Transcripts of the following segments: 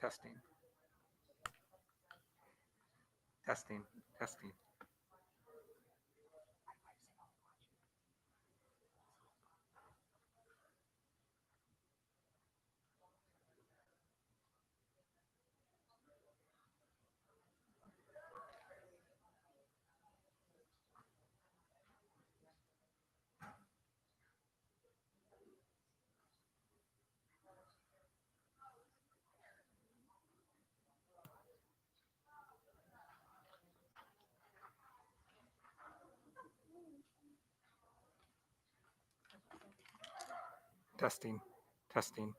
Testing, testing, testing. Testing, testing.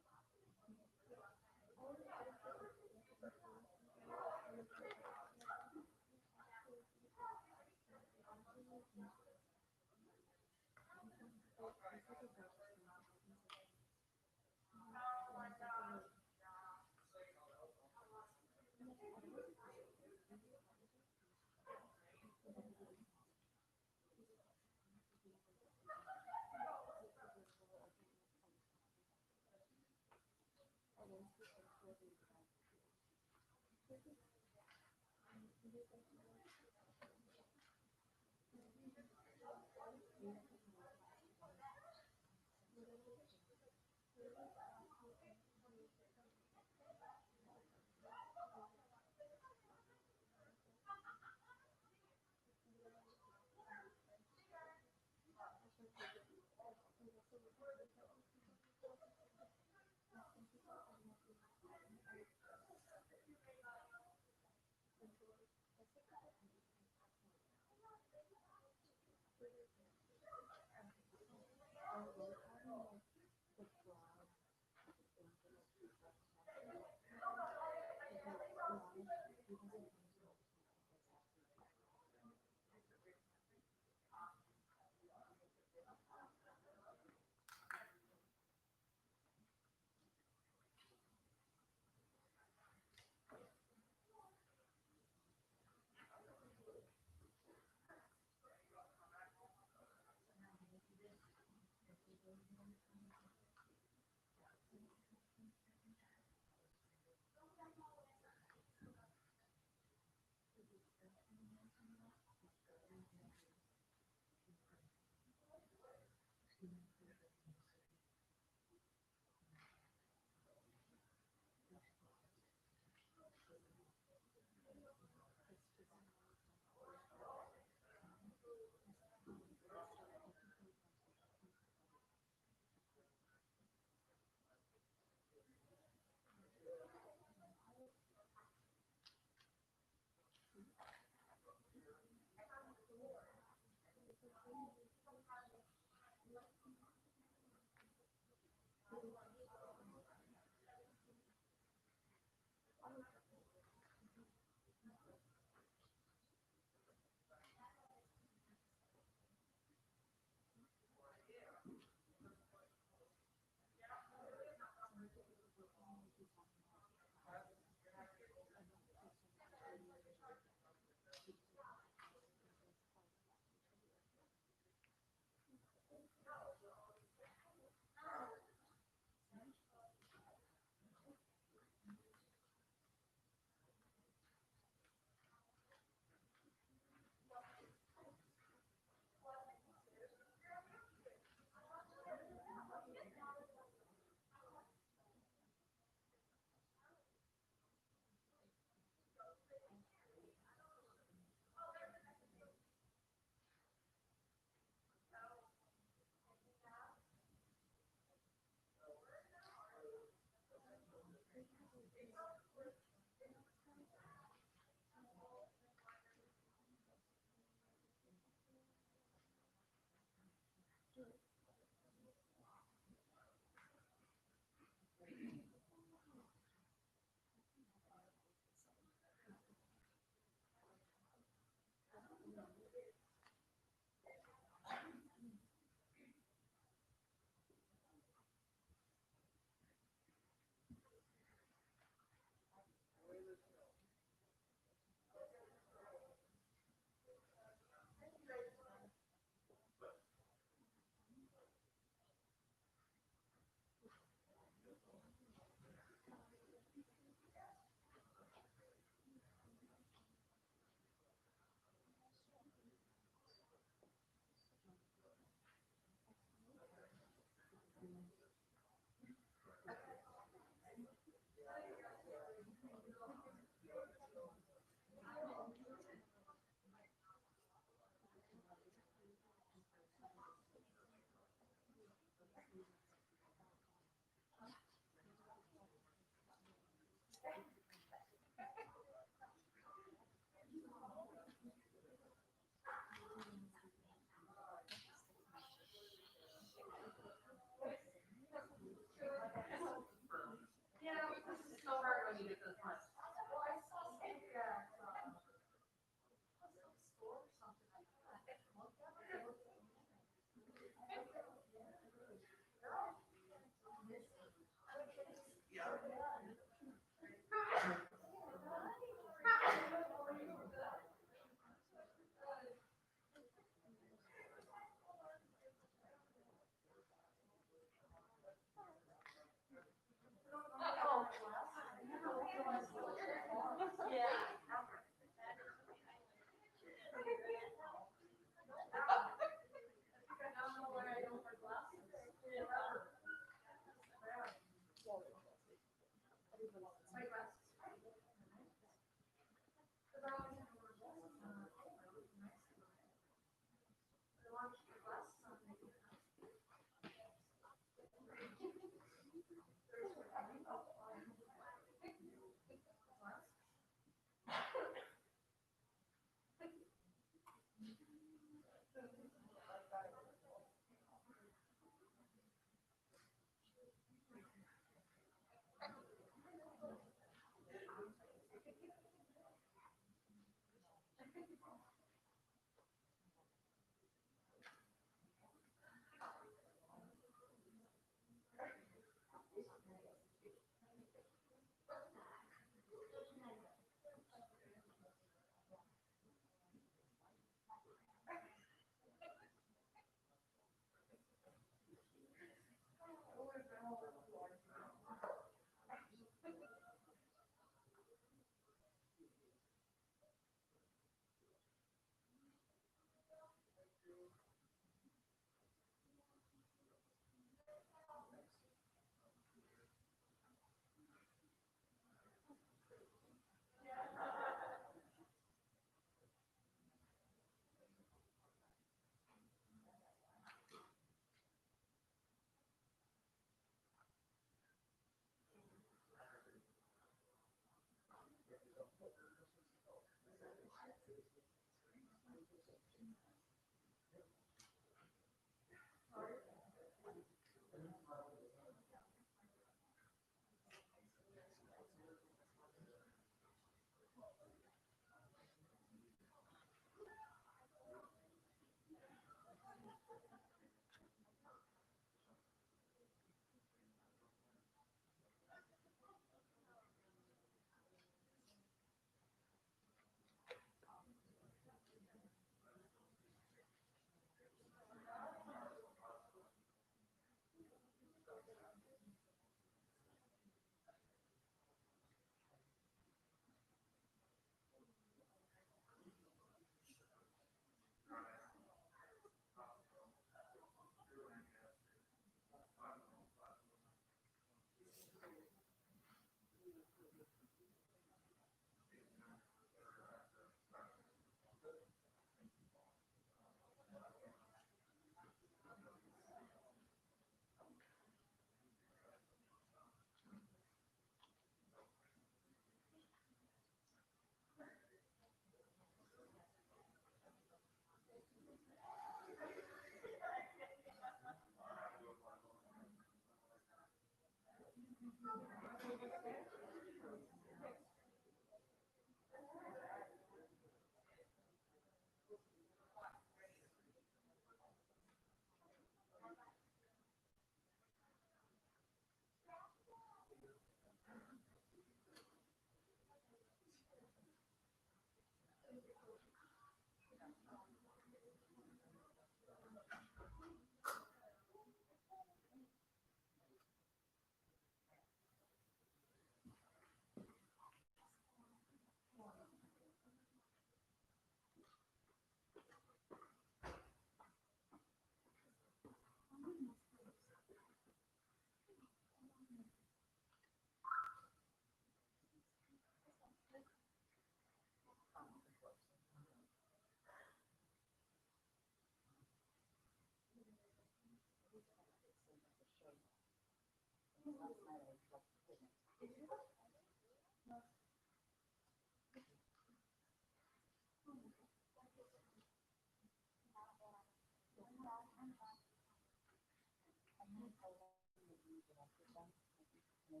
Good?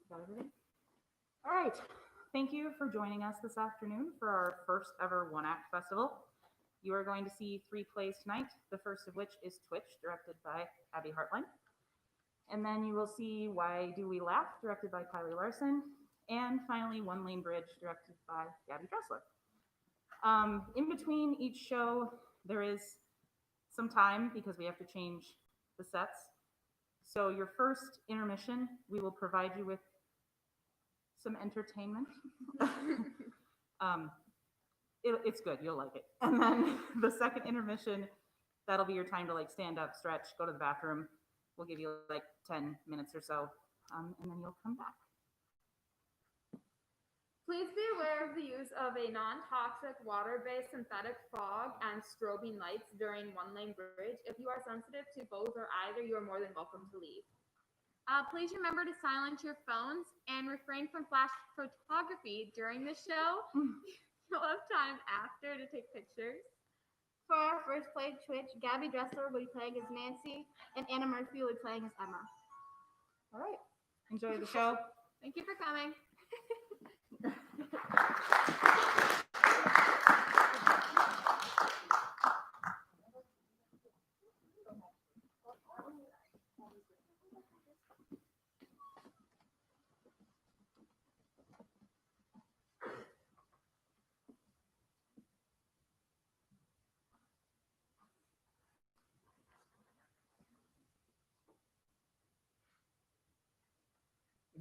Got everything? All right. Thank you for joining us this afternoon for our first ever One Act Festival. You are going to see 3 plays tonight, the first of which is Twitch, directed by Abby Hartline. And then you will see Why Do We Laugh, directed by Kylie Larson. And finally, One Lane Bridge, directed by Gabby Dressler. In between each show, there is some time because we have to change the sets. So your first intermission, we will provide you with some entertainment. It's good, you'll like it. And then the second intermission, that'll be your time to like stand up, stretch, go to the bathroom. We'll give you like 10 minutes or so, and then you'll come back. Please be aware of the use of a non-toxic water-based synthetic fog and strobing lights during One Lane Bridge. If you are sensitive to both or either, you are more than welcome to leave. Please remember to silence your phones and refrain from flash photography during the show. You'll have time after to take pictures. For our first play, Twitch, Gabby Dressler will be playing as Nancy, and Anna Murphy will be playing as Emma. All right, enjoy the show. Thank you for coming.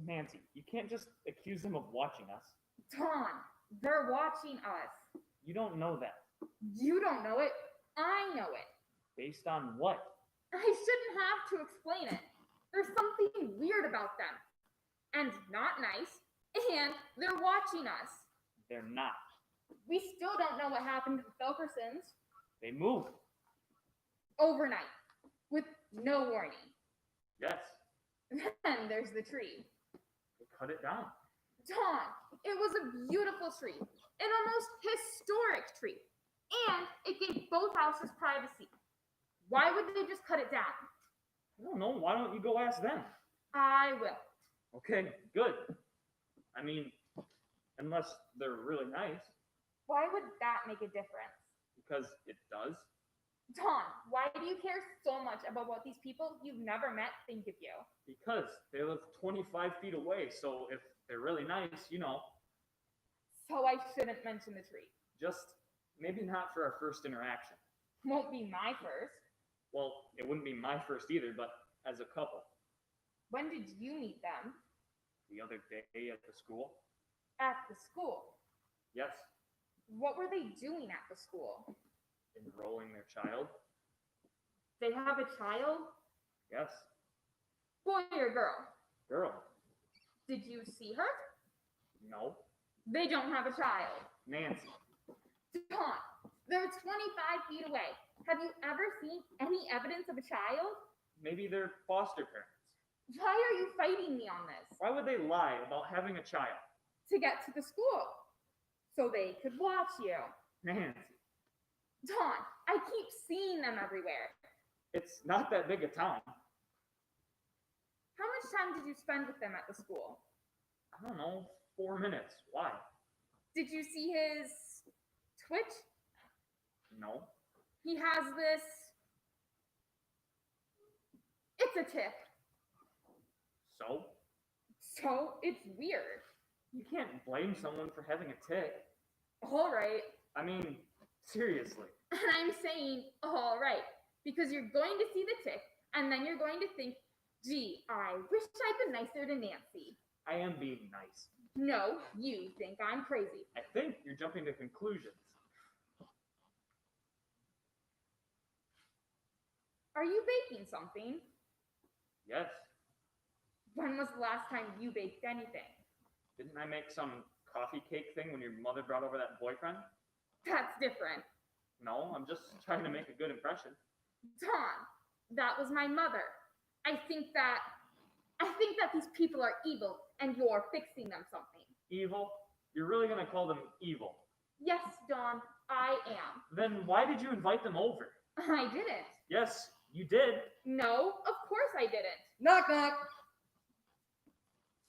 Nancy, you can't just accuse them of watching us. Don, they're watching us. You don't know that. You don't know it. I know it. Based on what? I shouldn't have to explain it. There's something weird about them. And not nice. And they're watching us. They're not. We still don't know what happened to the Felkersons. They moved. Overnight. With no warning. Yes. Then there's the tree. They cut it down. Dawn, it was a beautiful tree. An almost historic tree. And it gave both houses privacy. Why would they just cut it down? I don't know. Why don't you go ask them? I will. Okay, good. I mean, unless they're really nice. Why would that make a difference? Because it does. Dawn, why do you care so much about what these people you've never met think of you? Because they live 25 feet away, so if they're really nice, you know. So I shouldn't mention the tree. Just maybe not for our first interaction. Won't be my first. Well, it wouldn't be my first either, but as a couple. When did you meet them? The other day at the school. At the school. Yes. What were they doing at the school? Enrolling their child. They have a child? Yes. Boy or girl? Girl. Did you see her? No. They don't have a child. Nancy. Dawn, they're 25 feet away. Have you ever seen any evidence of a child? Maybe they're foster parents. Why are you fighting me on this? Why would they lie about having a child? To get to the school. So they could watch you. Nancy. Dawn, I keep seeing them everywhere. It's not that big a town. How much time did you spend with them at the school? I don't know, 4 minutes. Why? Did you see his Twitch? No. He has this. It's a tick. So? So it's weird. You can't blame someone for having a tick. All right. I mean, seriously. And I'm saying, all right, because you're going to see the tick, and then you're going to think, gee, I wish I'd been nicer to Nancy. I am being nice. No, you think I'm crazy. I think you're jumping to conclusions. Are you baking something? Yes. When was the last time you baked anything? Didn't I make some coffee cake thing when your mother brought over that boyfriend? That's different. No, I'm just trying to make a good impression. Dawn, that was my mother. I think that I think that these people are evil and you're fixing them something. Evil? You're really gonna call them evil? Yes, Dawn, I am. Then why did you invite them over? I didn't. Yes, you did. No, of course I didn't. Knock, knock.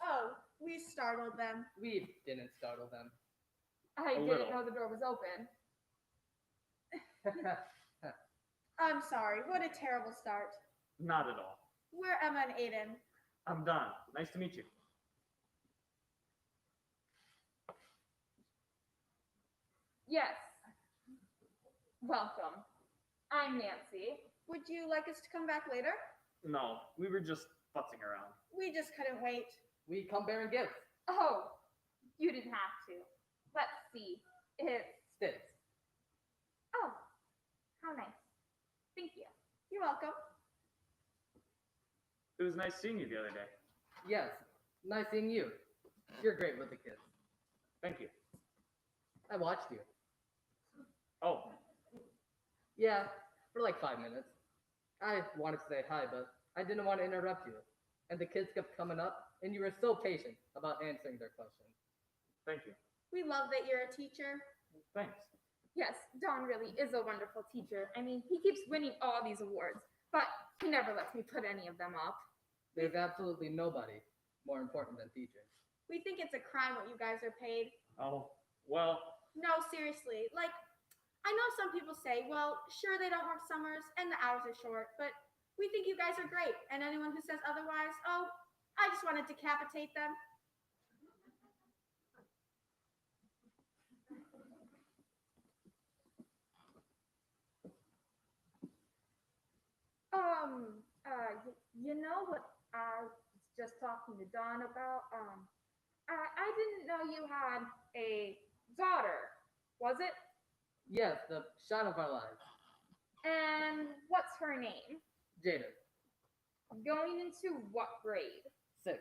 Oh, we startled them. We didn't startle them. I A didn't little. know the door was open. I'm sorry. What a terrible start. Not at all. We're Emma and Aiden. I'm Don. Nice to meet you. Yes. Welcome. I'm Nancy. Would you like us to come back later? No, we were just futzing around. We just couldn't wait. We come bearing gifts. Oh, you didn't have to. Let's see. It's. Sticks. Oh, how nice. Thank you. You're welcome. It was nice seeing you the other day. Yes. Nice seeing you. You're great with the kids. Thank you. I watched you. Oh, Yeah, for like 5 minutes. I wanted to say hi, but I didn't want to interrupt you. And the kids kept coming up, and you were so patient about answering their questions. thank you. We love that you're a teacher. Thanks. Yes, Don really is a wonderful teacher. I mean, he keeps winning all these awards, but he never lets me put any of them up. There's absolutely nobody more important than teachers. We think it's a crime what you guys are paid. Oh, well, No, seriously. Like, I know some people say, well, sure, they don't work summers and the hours are short, but we think you guys are great. And anyone who says otherwise, oh, I just want to decapitate them. You know what I was just talking to Don about? I didn't know you had a daughter, was it? Yes, the shine of our lives. And what's her name? Jada. Going into what grade? 6.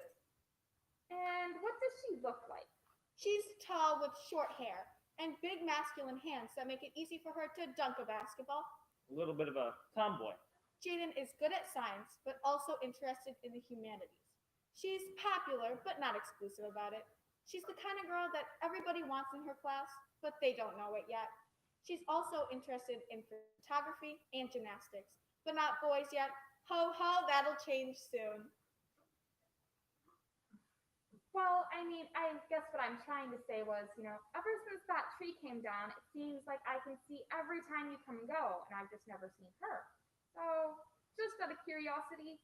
And what does she look like? She's tall with short hair and big masculine hands that make it easy for her to dunk a basketball. a little bit of a tomboy. Jaden is good at science, but also interested in the humanities. She's popular, but not exclusive about it. She's the kind of girl that everybody wants in her class, but they don't know it yet. She's also interested in photography and gymnastics, but not boys yet. Ho ho, that'll change soon. Well, I mean, I guess what I'm trying to say was, ever since that tree came down, it seems like I can see every time you come and go, and I've just never seen her. So, just out of curiosity,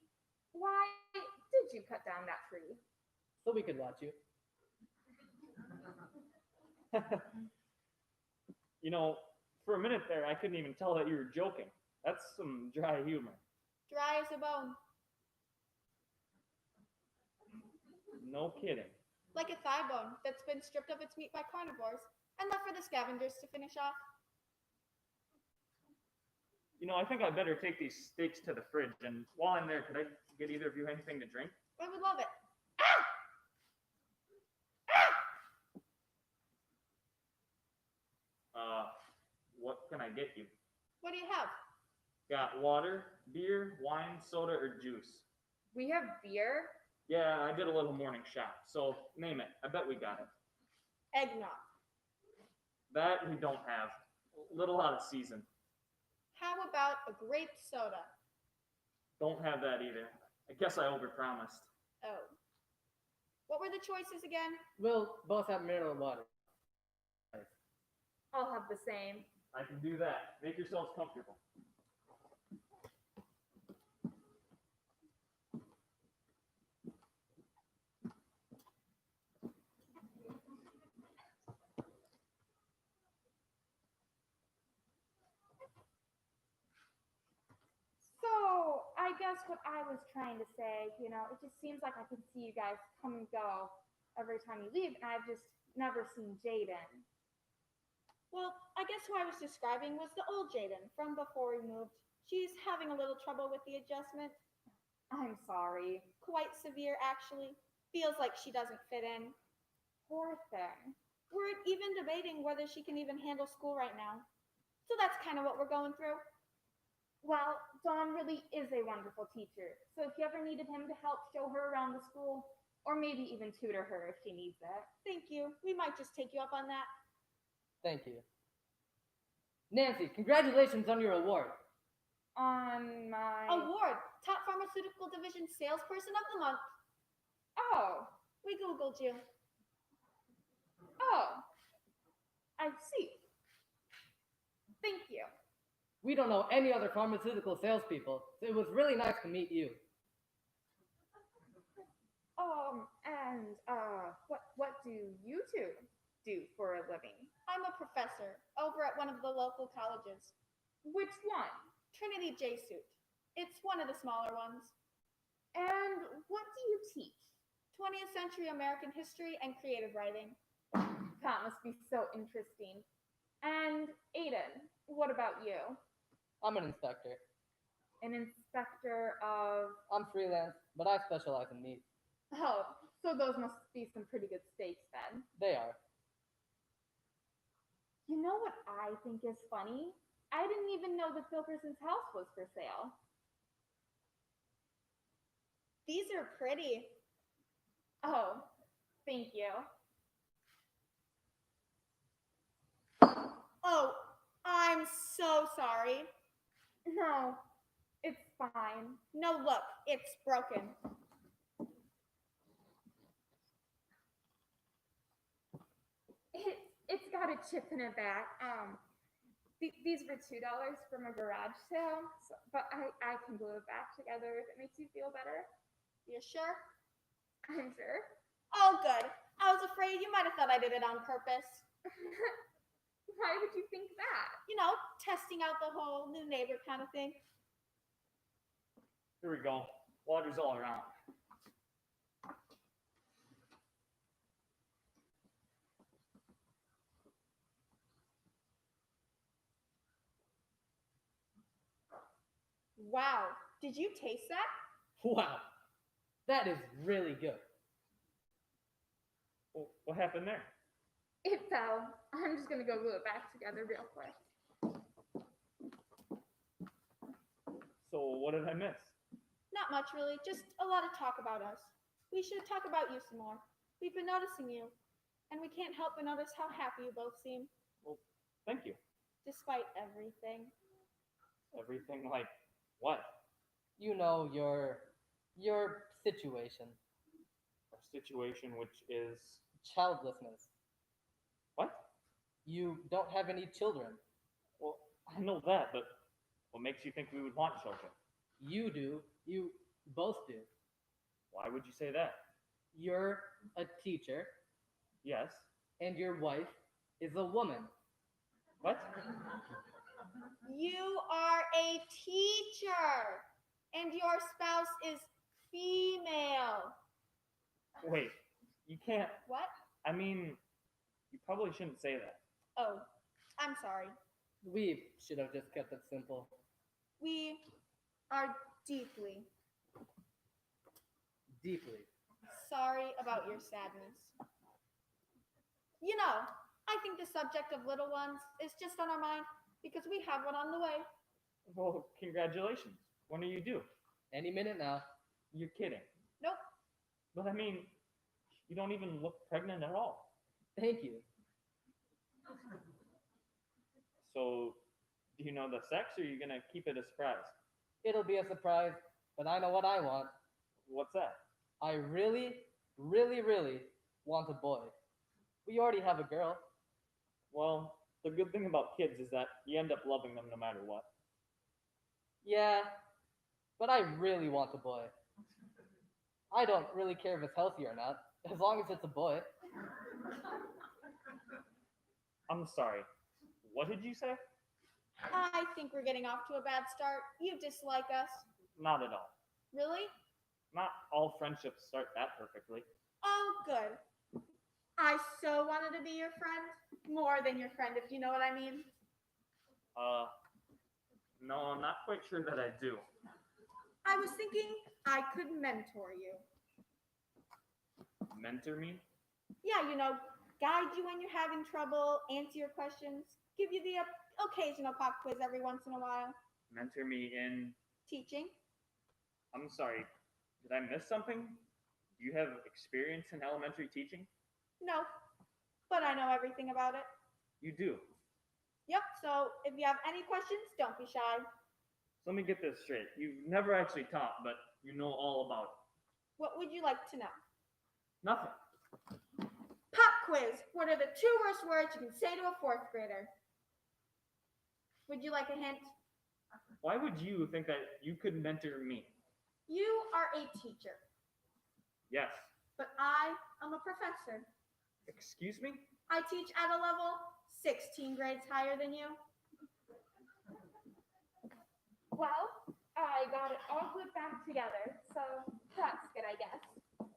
why did you cut down that tree? So we could watch you. For a minute there, I couldn't even tell that you were joking. That's some dry humor. Dry as a bone, No kidding. like a thigh bone that's been stripped of its meat by carnivores and left for the scavengers to finish off. I think I better take these steaks to the fridge, and while I'm there, could I get either of you anything to drink? I would love it. What can I get you? What do you have? Got water, beer, wine, soda, or juice? We have beer. Yeah, I did a little morning shop, so name it. I bet we got it. Eggnog. That we don't have. A little out of season. How about a grape soda? Don't have that either. I guess I overpromised. Oh. What were the choices again? We'll both have mineral water. I'll have the same. I can do that. Make yourselves comfortable. So, I guess what I was trying to say, it just seems like I can see you guys come and go every time you leave, and I've just never seen Jaden. Well, I guess who I was describing was the old Jaden from before we moved. She's having a little trouble with the adjustment. I'm sorry. Quite severe, actually. Feels like she doesn't fit in. Poor thing. We're even debating whether she can even handle school right now. So that's kind of what we're going through. Well, Don really is a wonderful teacher, so if you ever needed him to help show her around the school, or maybe even tutor her if she needs it. Thank you. We might just take you up on that. Thank you. Nancy, congratulations on your award. On my... Award, Top Pharmaceutical Division Salesperson of the Month. Oh, We Googled you. oh, I see. Thank you. We don't know any other pharmaceutical salespeople, so it was really nice to meet you. What do you two do for a living? I'm a professor over at one of the local colleges. Which one? Trinity J Suit. It's one of the smaller ones. And what do you teach? 20th century American history and creative writing. That must be so interesting. And Aiden, what about you? I'm an inspector. An inspector of... I'm freelance, but I specialize in meat. Oh, so those must be some pretty good steaks then. They are. You know what I think is funny? I didn't even know that Filkerson's house was for sale. These are pretty. Oh, thank you. Oh, I'm so sorry. No, it's fine. No, look, it's broken. It's got a chip in it back. These were $2 from a garage sale, but I can glue it back together if it makes you feel better. You sure? I'm sure. Oh, good. I was afraid you might have thought I did it on purpose. Why would you think that? You know, testing out the whole new neighbor kind of thing. Here we go. Water's all around. Wow, did you taste that? Wow, that is really good. Well, what happened there? It fell. I'm just gonna go glue it back together real quick. So what did I miss? Not much, really. Just a lot of talk about us. We should talk about you some more. We've been noticing you, and we can't help but notice how happy you both seem, Thank you. despite everything. Everything like what? You know, your situation. Our situation, which is Childlessness. what? You don't have any children. Well, I know that, but what makes you think we would want children? You do. You both do. Why would you say that? You're a teacher, Yes. and your wife is a woman. What? You are a teacher, and your spouse is female. Wait, you can't. What? I mean, you probably shouldn't say that. Oh, I'm sorry. We should have just kept it simple. We are deeply Deeply. sorry about your sadness. You know, I think the subject of little ones is just on our mind because we have one on the way. Well, congratulations. When are you due? Any minute now. You're kidding. Nope. But I mean, you don't even look pregnant at all. Thank you. So, do you know the sex, or are you gonna keep it a surprise? It'll be a surprise, but I know what I want. What's that? I really, really, really want a boy. We already have a girl. Well, the good thing about kids is that you end up loving them no matter what. Yeah, but I really want a boy. I don't really care if it's healthy or not, as long as it's a boy. I'm sorry. What did you say? I think we're getting off to a bad start. You dislike us. Not at all. Really? Not all friendships start that perfectly. Oh, good. I so wanted to be your friend. More than your friend, if you know what I mean. No, I'm not quite sure that I do. I was thinking I could mentor you. Mentor me? Yeah, you know, guide you when you're having trouble, answer your questions, give you the occasional pop quiz every once in a while. Mentor me in. Teaching? I'm sorry, did I miss something? Do you have experience in elementary teaching? No, but I know everything about it. You do. Yep, so if you have any questions, don't be shy. So let me get this straight. You've never actually taught, but you know all about it. What would you like to know? Nothing. Pop quiz. What are the 2 worst words you can say to a 4th grader? Would you like a hint? Why would you think that you could mentor me? You are a teacher, Yes. but I am a professor. Excuse me? I teach at a level 16 grades higher than you. Well, I got it all put back together, so that's good, I guess.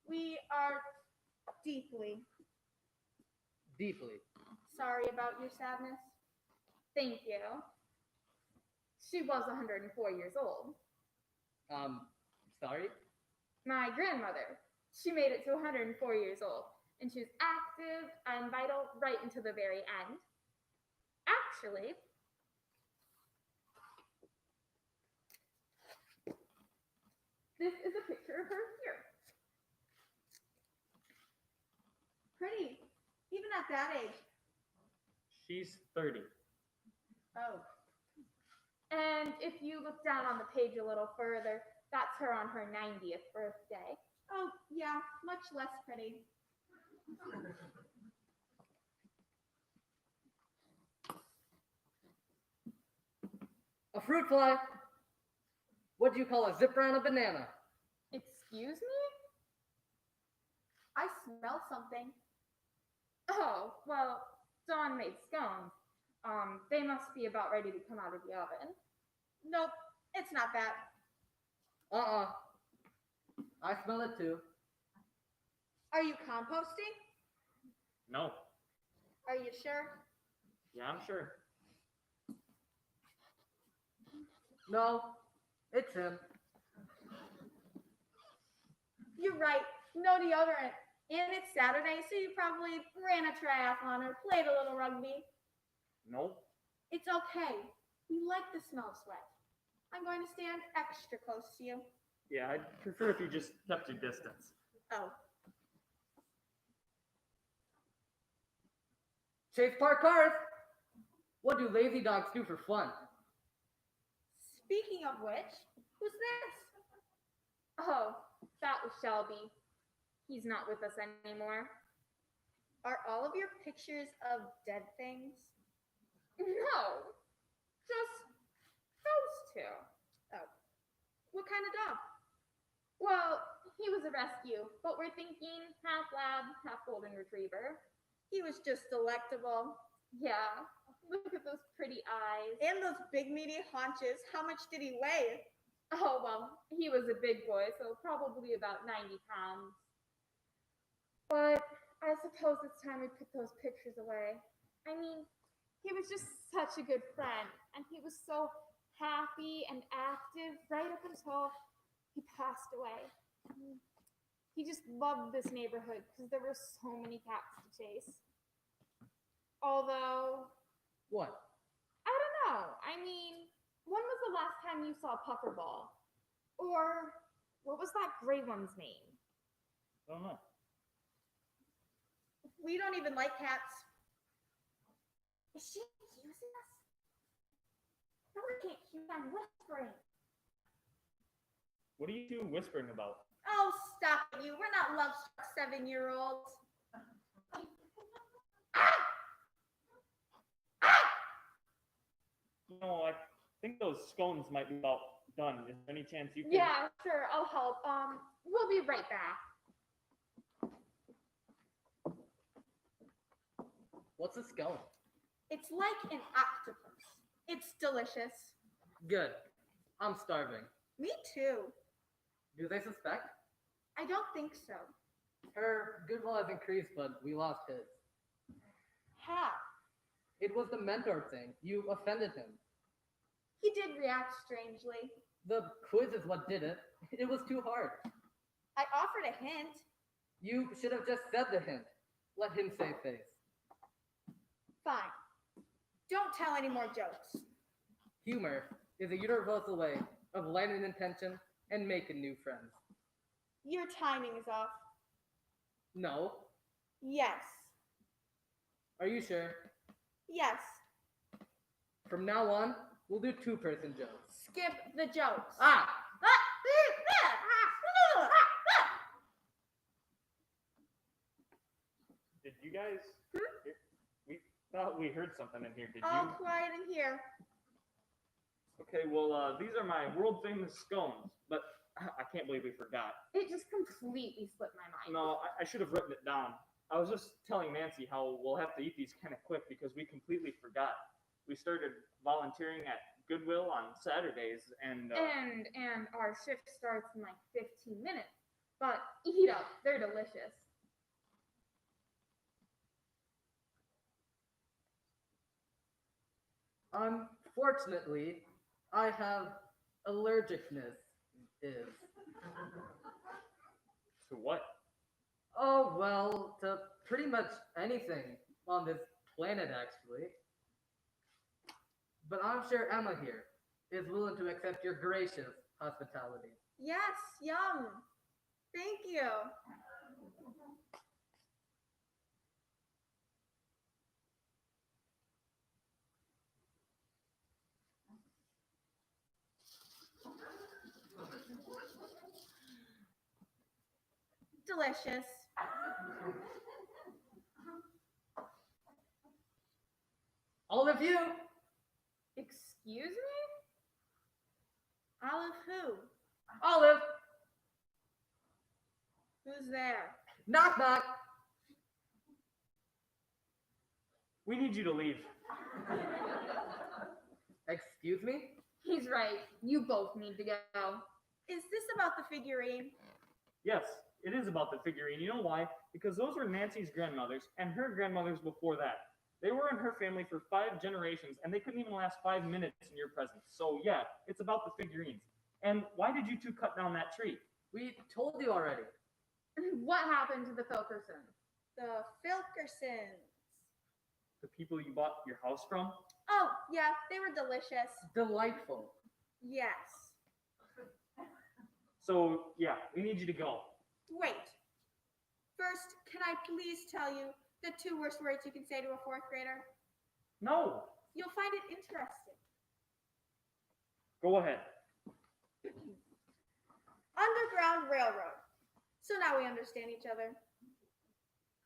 We are deeply Deeply. sorry about your sadness. Thank you. She was 104 years old. Sorry? My grandmother, she made it to 104 years old, and she was active and vital right until the very end. Actually, this is a picture of her here. Pretty, even at that age. She's 30. Oh, And if you look down on the page a little further, that's her on her 90th birthday. oh yeah, much less pretty. A fruit fly. What do you call a zipper on a banana? Excuse me? I smell something. Oh, well, Dawn made scones. They must be about ready to come out of the oven. Nope, it's not that. I smell it too. Are you composting? No. Are you sure? Yeah, I'm sure. No, it's him. You're right. No deodorant. And it's Saturday, so you probably ran a triathlon or played a little rugby. Nope. It's okay. We like the smell of sweat. I'm going to stand extra close to you. Yeah, I'd prefer if you just kept your distance. Oh, Chase parked cars. What do lazy dogs do for fun? speaking of which, who's this? Oh, that was Shelby. He's not with us anymore. Are all of your pictures of dead things? No, just those two. Oh, what kind of dog? Well, he was a rescue, but we're thinking half lab, half golden retriever. He was just delectable. Yeah, look at those pretty eyes. And those big meaty haunches. How much did he weigh? Oh, well, he was a big boy, so probably about 90 pounds. But I suppose it's time we put those pictures away. I mean, he was just such a good friend, and he was so happy and active right up until he passed away. He just loved this neighborhood because there were so many cats to chase. Although, What? I don't know. I mean, when was the last time you saw Puckerball? Or what was that gray one's name? I don't know. We don't even like cats. Is she accusing us? No, we can't accuse. I'm whispering. What are you two whispering about? Oh, stop it, you. We're not love-struck 7-year-olds. You know, I think those scones might be about done. Is there any chance you can? Yeah, sure. I'll help. We'll be right back. What's a scone? It's like an octopus. It's delicious. Good. I'm starving. Me too. Do they suspect? I don't think so. Her goodwill has increased, but we lost his. How? It was the mentor thing. You offended him. He did react strangely. The quiz is what did it. It was too hard. I offered a hint. You should have just said the hint. Let him save face. Fine. Don't tell any more jokes. Humor is a universal way of landing intention and making new friends. Your timing is off. No. Yes. Are you sure? Yes. From now on, we'll do two-person jokes. Skip the jokes. Ah! Did you guys? We thought we heard something in here. Did All you? quiet in here. Okay, well, these are my world famous scones, but I can't believe we forgot. It just completely slipped my mind. No, I should have written it down. I was just telling Nancy how we'll have to eat these kind of quick because we completely forgot. We started volunteering at Goodwill on Saturdays, and And our shift starts in like 15 minutes. But eat up, they're delicious. Unfortunately, I have allergicness. Is. to what? Oh, well, to pretty much anything on this planet, actually. But I'm sure Emma here is willing to accept your gracious hospitality. Yes, yum. Thank you. Delicious. All of you! Excuse me? Olive who? Olive! Who's there? Knock knock! We need you to leave. Excuse me? He's right. You both need to go. Is this about the figurine? Yes, it is about the figurine. You know why? Because those were Nancy's grandmothers and her grandmothers before that. They were in her family for 5 generations, and they couldn't even last 5 minutes in your presence. So yeah, it's about the figurines. And why did you two cut down that tree? We told you already. What happened to the Filkersons? The Filkersons. The people you bought your house from? Oh, yeah, they were delicious. Delightful. Yes. So yeah, we need you to go. Wait. First, can I please tell you the 2 worst words you can say to a 4th grader? No, You'll find it interesting. go ahead. Underground Railroad. So now we understand each other.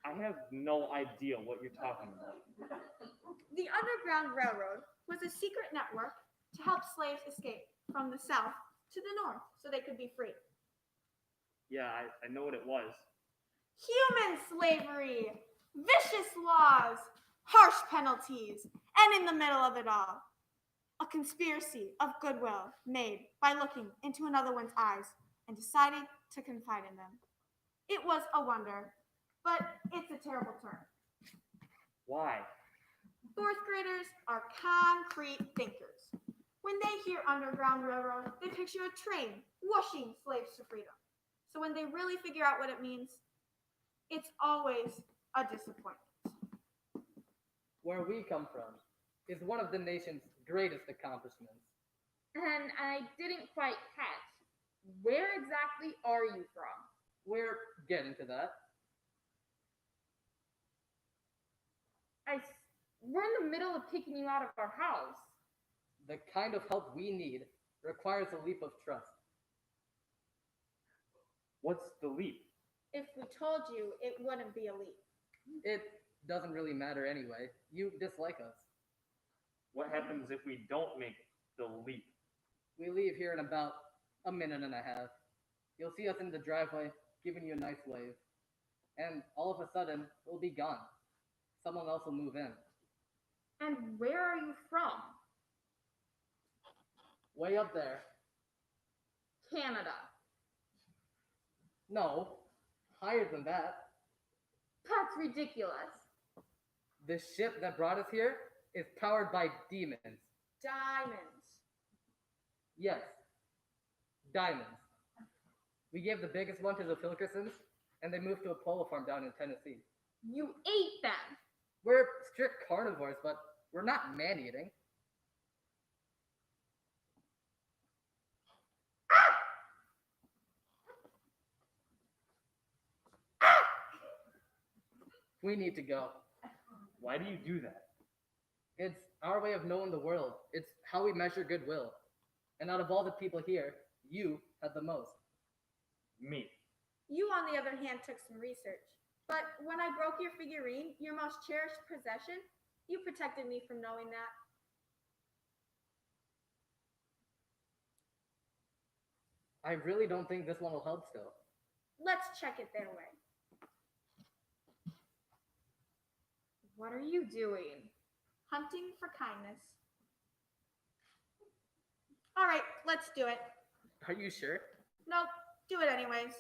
I have no idea what you're talking about. The Underground Railroad was a secret network to help slaves escape from the South to the North so they could be free. Yeah, I know what it was. Human slavery, vicious laws, harsh penalties, and in the middle of it all, a conspiracy of goodwill made by looking into another one's eyes and deciding to confide in them. It was a wonder, but it's a terrible term. Why? 4th graders are concrete thinkers. When they hear Underground Railroad, they picture a train whooshing slaves to freedom. So when they really figure out what it means, it's always a disappointment. Where we come from is one of the nation's greatest accomplishments. And I didn't quite catch. Where exactly are you from? We're getting to that. We're in the middle of kicking you out of our house. The kind of help we need requires a leap of trust. What's the leap? If we told you, it wouldn't be a leap. It doesn't really matter anyway. You dislike us. What happens if we don't make the leap? We leave here in about a minute and a half. You'll see us in the driveway, giving you a nice wave. And all of a sudden, we'll be gone. Someone else will move in. And where are you from? Way up there. Canada. No, higher than that. That's ridiculous. The ship that brought us here is powered by demons. Diamonds. Yes, diamonds. We gave the biggest one to the Filkersons, and they moved to a polo farm down in Tennessee. You ate them. We're strict carnivores, but we're not man-eating. We need to go. Why do you do that? It's our way of knowing the world. It's how we measure goodwill. And out of all the people here, you had the most. Me. You, on the other hand, took some research. But when I broke your figurine, your most cherished possession, you protected me from knowing that. I really don't think this one will help still. Let's check it their way. What are you doing? Hunting for kindness. All right, let's do it. Are you sure? Nope, do it anyways.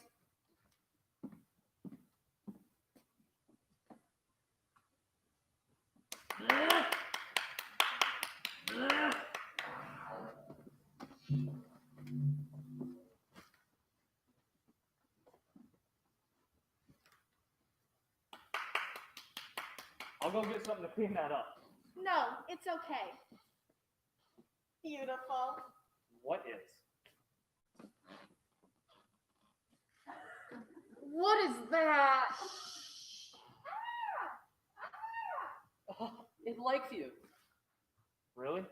I'll go get something to clean that up. No, it's okay. Beautiful. What is? What is that? Oh, it likes you. Really?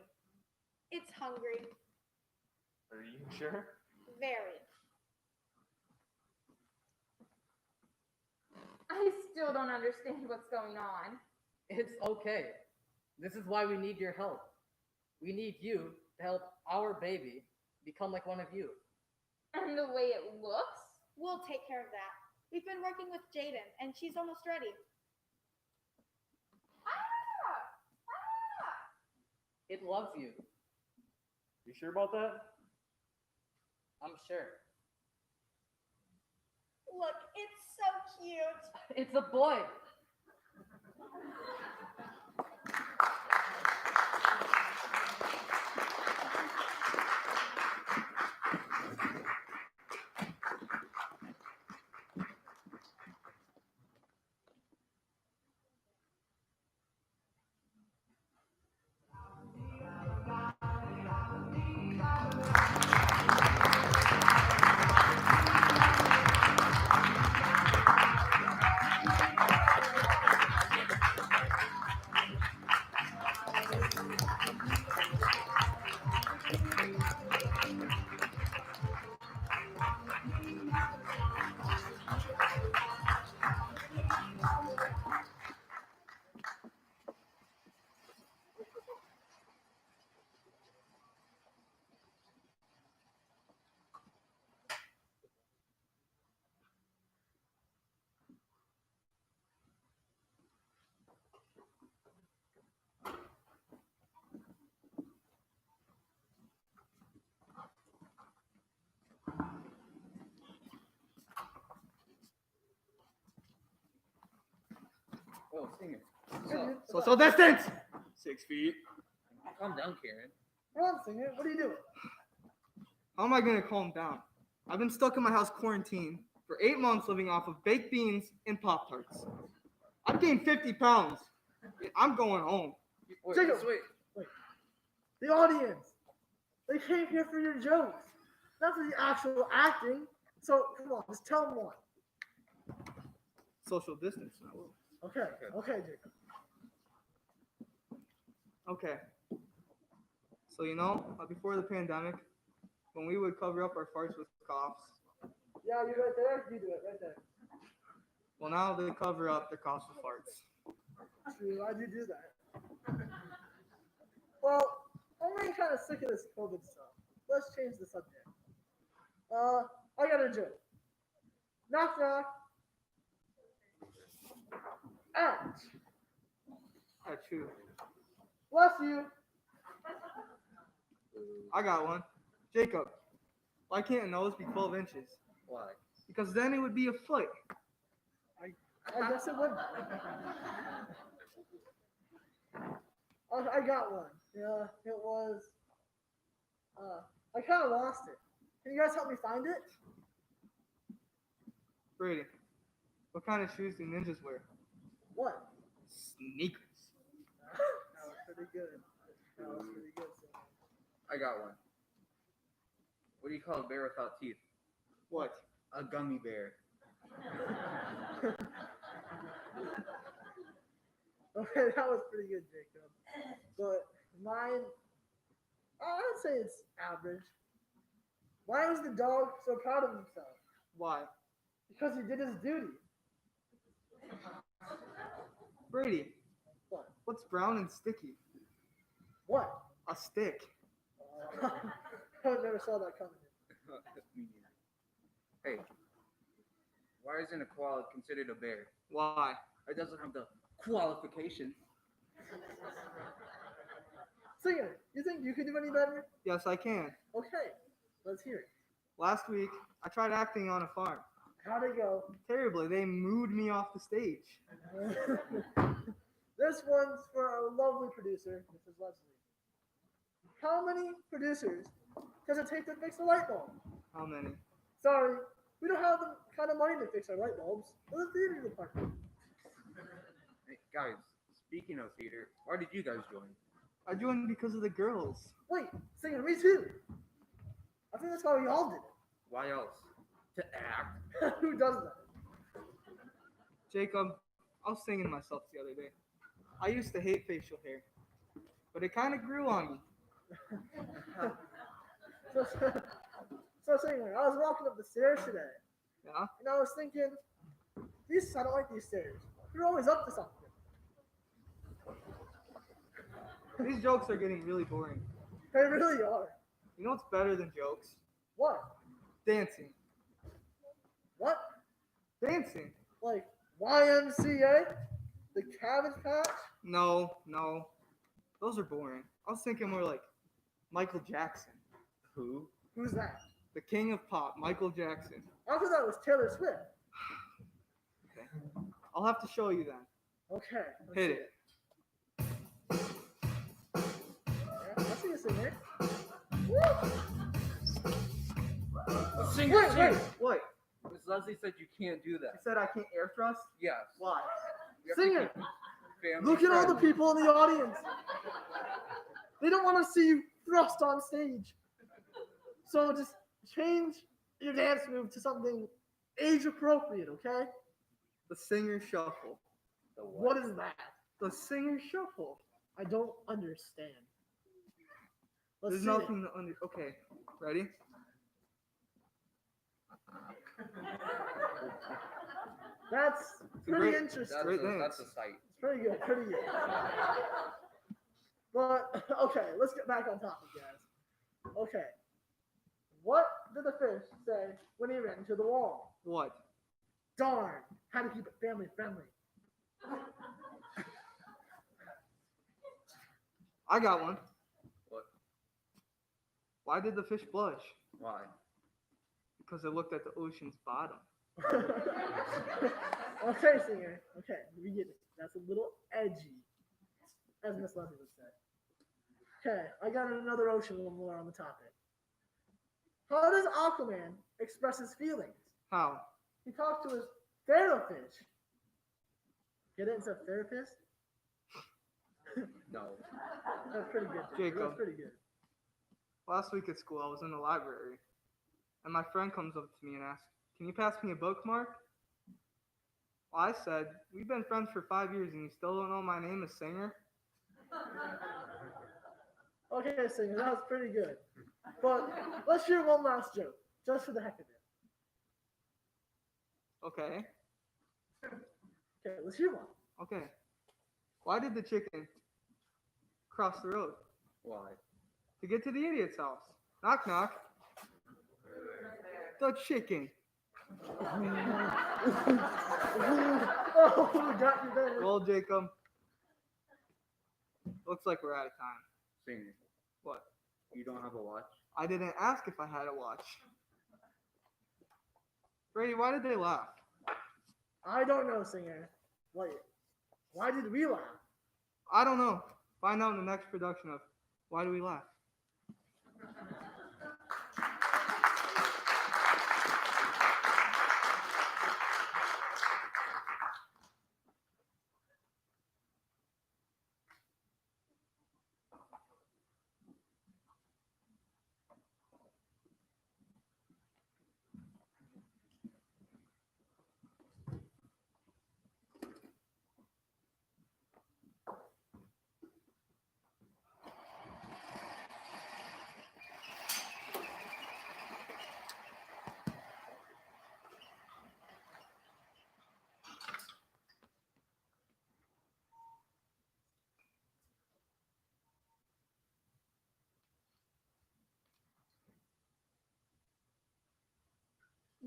It's hungry. Are you sure? Very. I still don't understand what's going on. It's okay. This is why we need your help. We need you to help our baby become like one of you. And the way it looks? We'll take care of that. We've been working with Jaden, and she's almost ready. It loves you. You sure about that? I'm sure. Look, it's so cute. It's a boy. Oh, sing it. Social distance! 6 feet. Calm down, Karen. Ron, Singer, what are you doing? How am I going to calm down? I've been stuck in my house quarantined for 8 months living off of baked beans and Pop-Tarts. I've gained 50 pounds. I'm going home. Wait, Jacob. wait. The audience, they came here for your jokes, not for the actual acting. So, come on, just tell them what. Social distance. Okay, Jacob. Okay. So, before the pandemic, when we would cover up our farts with coughs. Yeah, you're right there. You do it right there. Well, now they cover up their coughs with farts. True, I do that. Well, I'm really kind of sick of this COVID stuff. Let's change the subject. I got a joke. Knock, knock. Ouch. Achoo. Bless you. I got one. Jacob, why can't a nose be 12 inches? Why? Because then it would be a foot. I guess it would. I got one. Yeah, it was. I kind of lost it. Can you guys help me find it? Brady, what kind of shoes do ninjas wear? What? Sneakers. That was pretty good. I got one. What do you call a bear without teeth? What? A gummy bear. Okay, that was pretty good, Jacob. But mine, I'd say it's average. Why was the dog so proud of himself? Why? Because he did his duty. Brady, What? what's brown and sticky? What? A stick. I never saw that coming. Me neither. Hey, why isn't a koala considered a bear? Why? It doesn't have the qualifications. Singer, you think you could do any better? Yes, I can. Okay, let's hear it. Last week, I tried acting on a farm. How'd it go? Terribly, they mooed me off the stage. This one's for our lovely producer, Mrs. Leslie. How many producers does it take to fix a light bulb? How many? Sorry, we don't have the kind of money to fix our light bulbs. We're the theater department. Hey, guys, speaking of theater, why did you guys join? I joined because of the girls. Wait, Singer, me too. I think that's why we all did Why else? To act. it. Who does that? Jacob, I was singing myself the other day. I used to hate facial hair, but it kind of grew on me. So Singer, I was walking up the stairs today, Yeah? and I was thinking, I don't like these stairs. You're always up to something. These jokes are getting really boring. They really are. You know what's better than jokes? What? Dancing. What? Dancing. Like YMCA? The Cabbage Patch? No. Those are boring. I was thinking more like Michael Jackson. Who? Who's that? The king of pop, Michael Jackson. I thought that was Taylor Swift. Okay. I'll have to show you then. Okay. let's Hit see it. Yeah, I see you, Singer. Woo! Singer, Wait, singer. wait. What? Miss Leslie said you can't do You that. said I can't air thrust? Yes. Why? We have to Singer, keep family look at all the friendly. people in the audience. They don't want to see you thrust on stage. So just change your dance move to something age appropriate, okay? The singer shuffle. The What is that? The singer shuffle. I don't understand. Let's There's see it. nothing to under. Okay. Ready? That's a pretty great- interesting. Great That's dance. a sight. It's pretty good, pretty good. But okay, let's get back on topic, guys. Okay. What did the fish say when he ran into the wall? What? Darn, how to keep it family friendly. I got one. What? Why did the fish blush? Why? Because it looked at the ocean's bottom. Okay, Singer. Okay, we get it. That's a little edgy, as Miss Leslie would say. Okay, I got another ocean one more on the topic. How does Aquaman express his feelings? How? He talks to his therapist. Get it? It's a therapist? No. That's pretty good. Jacob. That's pretty good. Last week at school, I was in the library, and my friend comes up to me and asks, "Can you pass me a bookmark?" Well, I said, "We've been friends for 5 years, and you still don't know my name is Singer?" Okay, Singer, that was pretty good. But let's hear one last joke, just for the heck of it. Okay. Okay, let's hear one. Okay. Why did the chicken cross the road? Why? To get to the idiot's house. Knock, knock. The chicken. Oh, we got you there. Well, Jacob, looks like we're out of time. Singer, What? you don't have a watch? I didn't ask if I had a watch. Brady, why did they laugh? I don't know, Singer. Wait, why did we laugh? I don't know. Find out in the next production of Why Do We Laugh?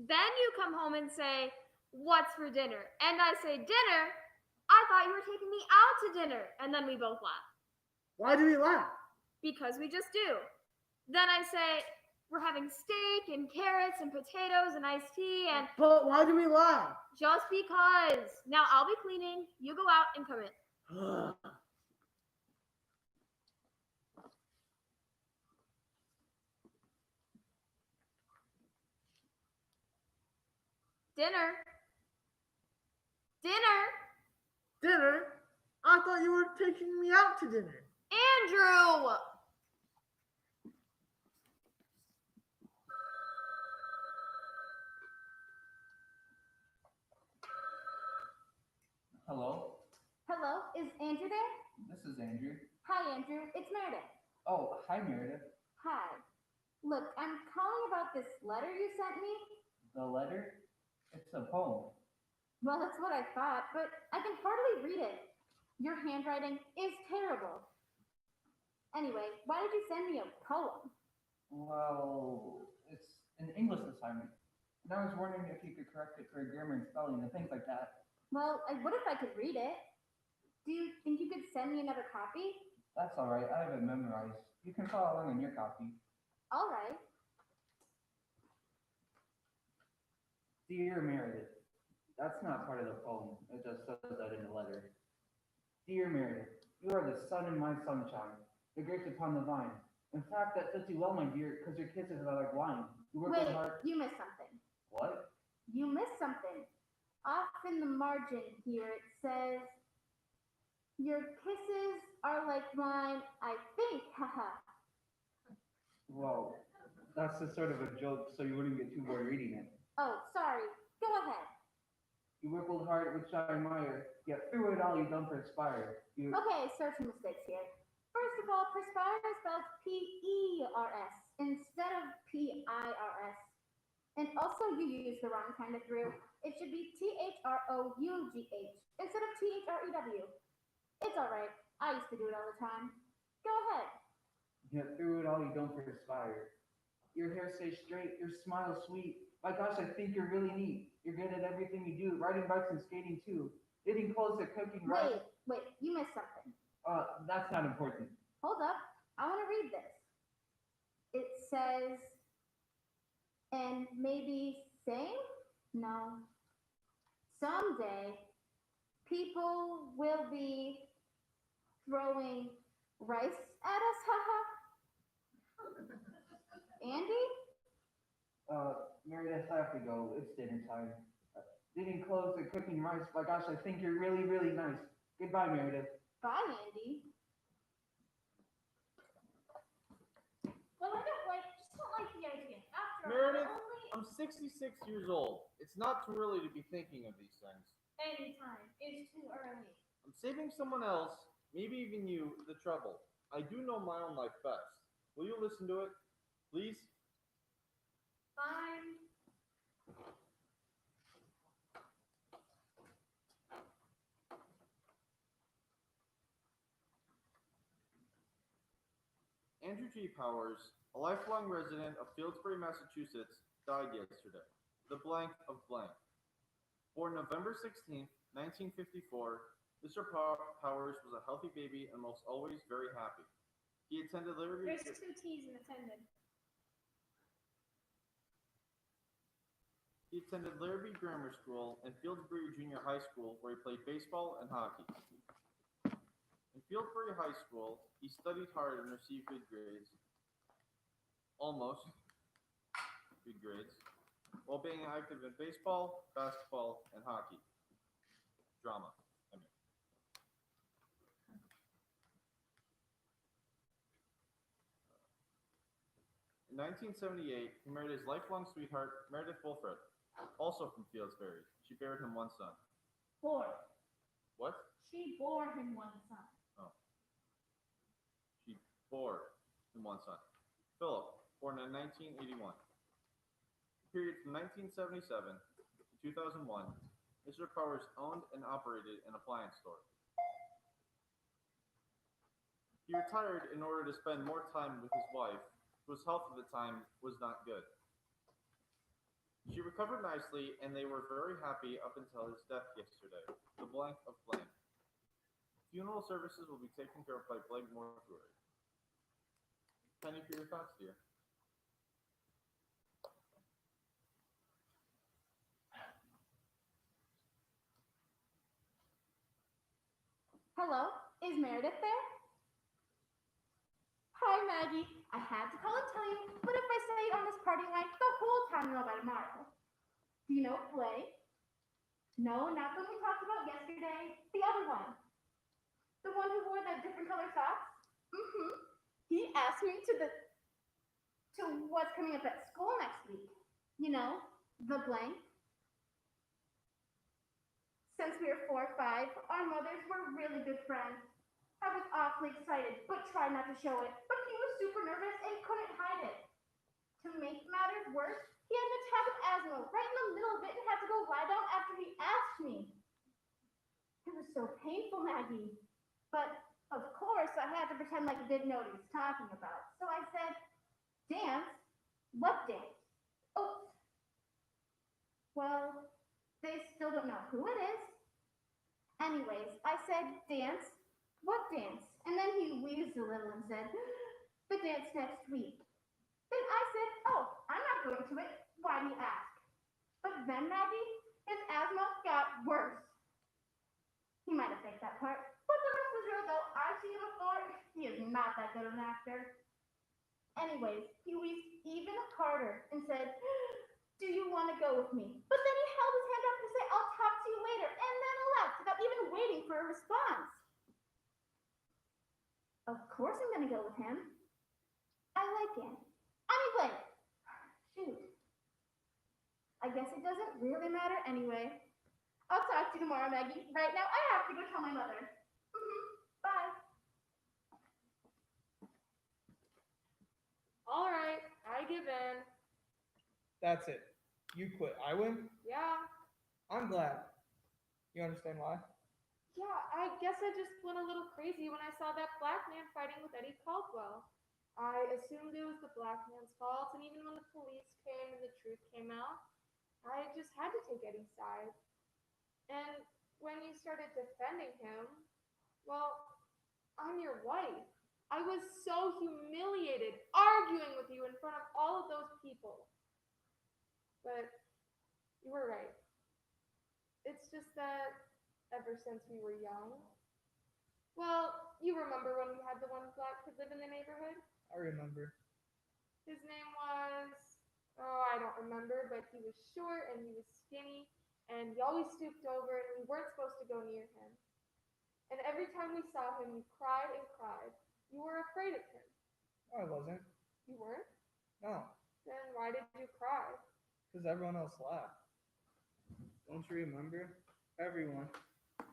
Then you come home and say, "What's for dinner?" And I say, "Dinner? I thought you were taking me out to dinner." And then we both laugh. Why do we laugh? Because we just do. Then I say, "We're having steak and carrots and potatoes and iced tea and..." But why do we laugh? Just because. Now I'll be cleaning. You go out and come in. Dinner. Dinner. Dinner? I thought you were taking me out to dinner. Andrew! Hello, Hello, is Andrew there? this is Andrew. Hi, Andrew. It's Meredith. Oh, hi Meredith. Hi. Look, I'm calling about this letter you sent me. The letter? It's a poem. Well, that's what I thought, but I can hardly read it. Your handwriting is terrible. Anyway, why did you send me a poem? Well, it's an English assignment. And I was wondering if you could correct it for grammar and spelling and things like that. Well, I would if I could read it. Do you think you could send me another copy? That's alright, I have it memorized. You can follow along in your copy. All right. Dear Meredith. That's not part of the poem. It just says that in the letter. Dear Meredith, you are the sun in my sunshine, the grapes upon the vine. In fact, that fits you well, my dear, because your kisses are like wine. You work Wait, with heart. you missed something. What? You missed something. Off in the margin here it says, your kisses are like wine, I think, haha. Well, that's just sort of a joke, so you wouldn't get too bored reading it. Oh, sorry. Go ahead. You work with heart, which I admire, yet through it all you don't perspire. You Okay, certain mistakes here. First of all, perspire is spelled P-E-R-S instead of P-I-R-S. And also you use the wrong kind of through. It should be T-H-R-O-U-G-H instead of T-H-R-E-W. It's alright. I used to do it all the time. Go ahead. yet through it all you don't perspire. Your hair stays straight, your smile sweet. My gosh, I think you're really neat. You're good at everything you do, riding bikes and skating too. Knitting clothes and cooking rice. Wait, you missed something. That's not important. Hold up. I want to read this. It says, and maybe sing? No. Someday, people will be throwing rice at us, haha. Andy? Meredith, I have to go. It's dinner time. Knitting clothes and cooking rice. My gosh, I think you're really, really nice. Goodbye, Meredith. Bye, Andy. Well, I just don't like the idea. After Meredith, all, only I'm 66 years old. It's not too early to be thinking of these things. any time is too early. I'm saving someone else, maybe even you, the trouble. I do know my own life best. Will you listen to it, please? Fine. Andrew G. Powers, a lifelong resident of Fieldsbury, Massachusetts, died yesterday. The blank of blank. Born November 16, 1954, Mr. Powers was a healthy baby and most always very happy. He attended Liberty. There's 2 T's in attended. He attended Larrabee Grammar School and Fieldsbury Junior High School, where he played baseball and hockey. In Fieldsbury High School, he studied hard and received good grades, almost good grades, while being active in baseball, basketball, and hockey. Drama, I mean. In 1978, he married his lifelong sweetheart, Meredith Wolfred, also from Fieldsbury. She bore him one son. Bore. What? She bore him one son. Oh. She bore him one son. Philip, born in 1981. Period from 1977 to 2001, Mr. Powers owned and operated an appliance store. He retired in order to spend more time with his wife, whose health at the time was not good. She recovered nicely, and they were very happy up until his death yesterday. The blank of blank. Funeral services will be taken care of by blank mortuary. Penny for your thoughts, dear. Hello, is Meredith there? Hi, Maggie. I had to call and tell you, but if I say it on this party line, the whole town will know by tomorrow. Do you know Blake? No, not the one we talked about yesterday. The other one. The one who wore the different color socks? Mm-hmm. He asked me to what's coming up at school next week. You know, the blank. Since we were 4 or 5, our mothers were really good friends. I was awfully excited, but tried not to show it. But he was super nervous and couldn't hide it. To make matters worse, he had an attack of asthma right in the middle of it and had to go lie down after he asked me. It was so painful, Maggie. But, of course, I had to pretend like I didn't know what he was talking about. So I said, dance? What dance? Oh, well, they still don't know who it is. Anyways, I said, dance? What dance? And then he wheezed a little and said, the dance next week. Then I said, oh, I'm not going to it. Why do you ask? But then, Maggie, his asthma got worse. He might have faked that part, but the rest was real though. I've seen him before. He is not that good of an actor. Anyways, he wheezed even harder and said, do you want to go with me? But then he held his hand up to say, I'll talk to you later, and then left without even waiting for a response. Of course I'm going to go with him. I like him. I mean, Blake. Shoot. I guess it doesn't really matter anyway. I'll talk to you tomorrow, Maggie. Right now, I have to go tell my mother. Bye. All right, I give in. That's it. You quit. I win? Yeah. I'm glad. You understand why? Yeah, I guess I just went a little crazy when I saw that black man fighting with Eddie Caldwell. I assumed it was the black man's fault, and even when the police came and the truth came out, I just had to take Eddie's side. And when you started defending him, well, I'm your wife. I was so humiliated arguing with you in front of all of those people. But you were right. It's just that ever since we were young, well, you remember when we had the one black kid live in the neighborhood? I remember. His name was, oh, I don't remember, but he was short and he was skinny and he always stooped over and we weren't supposed to go near him. And every time we saw him, you cried and cried. You were afraid of him. No, I wasn't. You weren't? No, Then why did you cry? because everyone else laughed. Don't you remember? Everyone,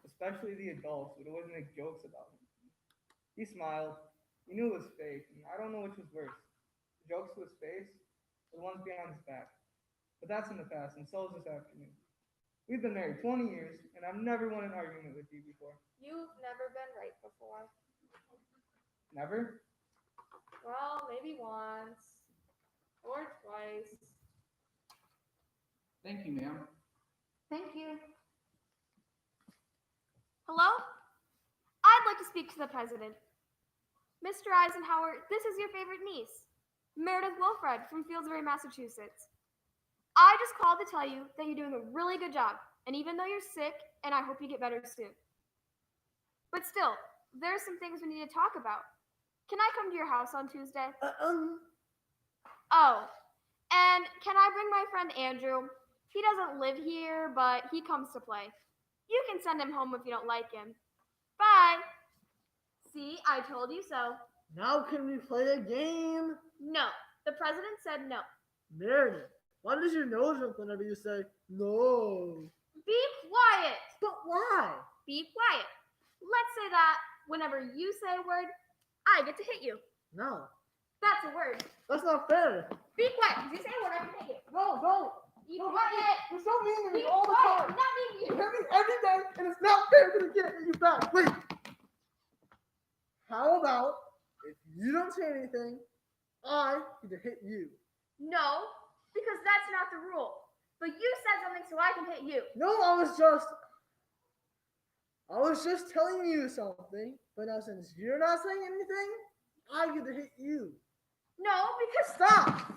especially the adults, would always make jokes about him. He smiled. He knew it was fake, and I don't know which was worse. The jokes to his face, or the ones behind his back. But that's in the past, and so is this afternoon. We've been married 20 years, and I've never won an argument with you before. You've never been right before. Never? Well, maybe once or twice. Thank you, ma'am. Thank you. Hello? I'd like to speak to the president. Mr. Eisenhower, this is your favorite niece, Meredith Wilfred from Fieldsbury, Massachusetts. I just called to tell you that you're doing a really good job, and even though you're sick, and I hope you get better soon. But still, there are some things we need to talk about. Can I come to your house on Tuesday? Oh, and can I bring my friend Andrew? He doesn't live here, but he comes to play. You can send him home if you don't like him. Bye. See, I told you so. Now can we play a game? No, the president said no. Meredith, why does your nose rip whenever you say no? Be quiet. But why? Be quiet. Let's say that whenever you say a word, I get to hit you. No. That's a word. That's not fair. Be quiet. If you say a word, I'm going to hit you. No, don't. Be No, quiet. you're so mean to me Be all the quiet. time. Not mean to You you. hit me every day, and it's not fair to get you back. Wait. How about if you don't say anything, I get to hit you? No, because that's not the rule. But you said something so I can hit you. No, I was just telling you something, but now since you're not saying anything, I get to hit you. No, because Stop!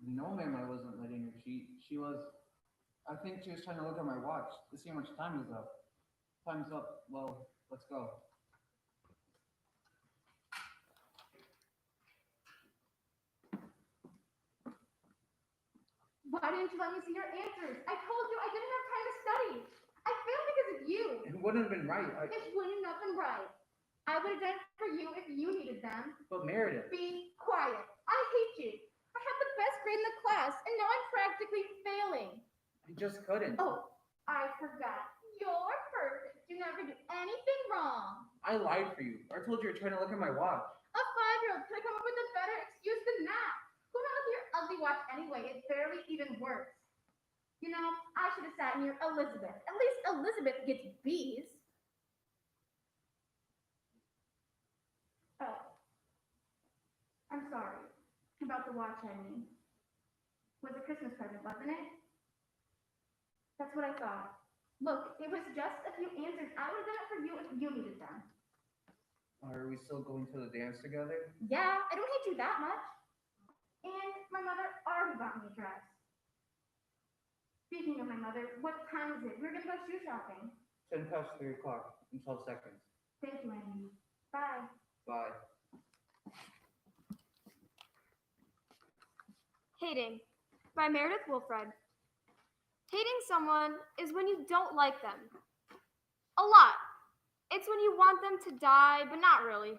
No, ma'am, I wasn't letting her cheat. I think she was trying to look at my watch to see how much time is up. Time's up. Well, let's go. Why didn't you let me see your answers? I told you I didn't have time to study. I failed because of you. It wouldn't have been right. It wouldn't have been right. I would have done it for you if you needed them. But Meredith. Be quiet. I hate you. I had the best grade in the class, and now I'm practically failing. I just couldn't. Oh, I forgot. You're perfect. You never do anything wrong. I lied for you. I told you you're trying to look at my watch. A 5-year-old could have come up with a better excuse than that. Who knows your ugly watch anyway? It barely even works. You know, I should have sat near Elizabeth. At least Elizabeth gets B's. Oh. I'm sorry. About the watch, I mean. Was a Christmas present, wasn't it? That's what I thought. Look, it was just a few answers. I would have done it for you if you needed them. Are we still going to the dance together? Yeah, I don't hate you that much. And my mother already bought me a dress. Speaking of my mother, what time is it? We're gonna go shoe shopping. 10 past 3 o'clock in 12 seconds. Thank you, Andy. Bye. Bye. Hating by Meredith Wilfred. Hating someone is when you don't like them. A lot. It's when you want them to die, but not really.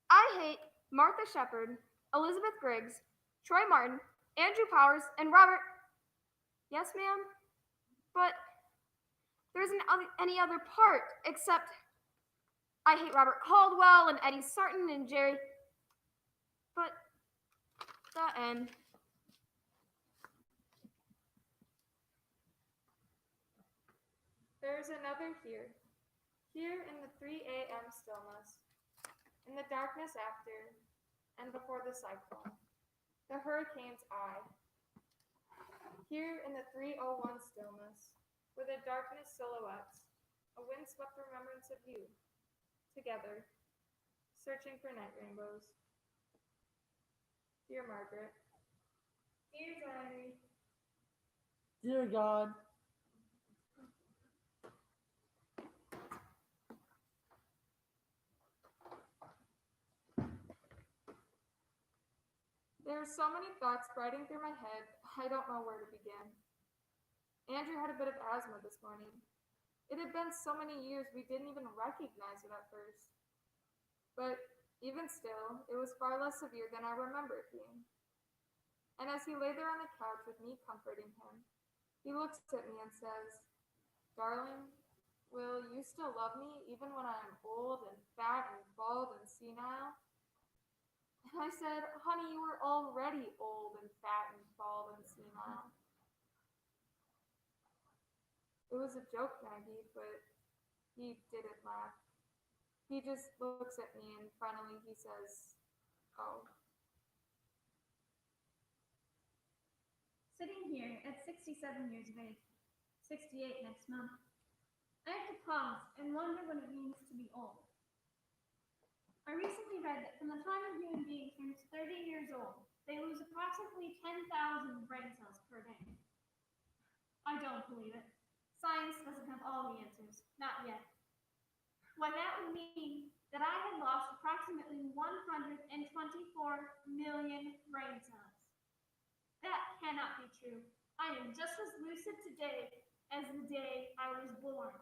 I hate Martha Shepard, Elizabeth Griggs, Troy Martin, Andrew Powers, and Robert. Yes, ma'am? But there isn't any other part except I hate Robert Caldwell and Eddie Sarton and Jerry. But the end. There's another here in the 3 a.m. stillness, in the darkness after, and before the cyclone, the hurricane's eye. Here in the 3:01 stillness, where the darkness silhouettes, a windswept remembrance of you, together, searching for night rainbows. Dear Margaret. Dear Diary. Dear God. There are so many thoughts riding through my head, I don't know where to begin. Andrew had a bit of asthma this morning. It had been so many years we didn't even recognize it at first. But even still, it was far less severe than I remember it being. And as he lay there on the couch with me comforting him, he looks at me and says, "Darling, will you still love me even when I am old and fat and bald and senile?" And I said, "Honey, you were already old and fat and bald and senile." It was a joke, Maggie, but he didn't laugh. He just looks at me and finally he says, "Oh." Sitting here at 67 years of age, 68 next month, I have to pause and wonder what it means to be old. I recently read that from the time a human being turns 30 years old, they lose approximately 10,000 brain cells per day. I don't believe it. Science doesn't have all the answers, not yet. When that would mean that I had lost approximately 124 million brain cells. That cannot be true. I am just as lucid today as the day I was born.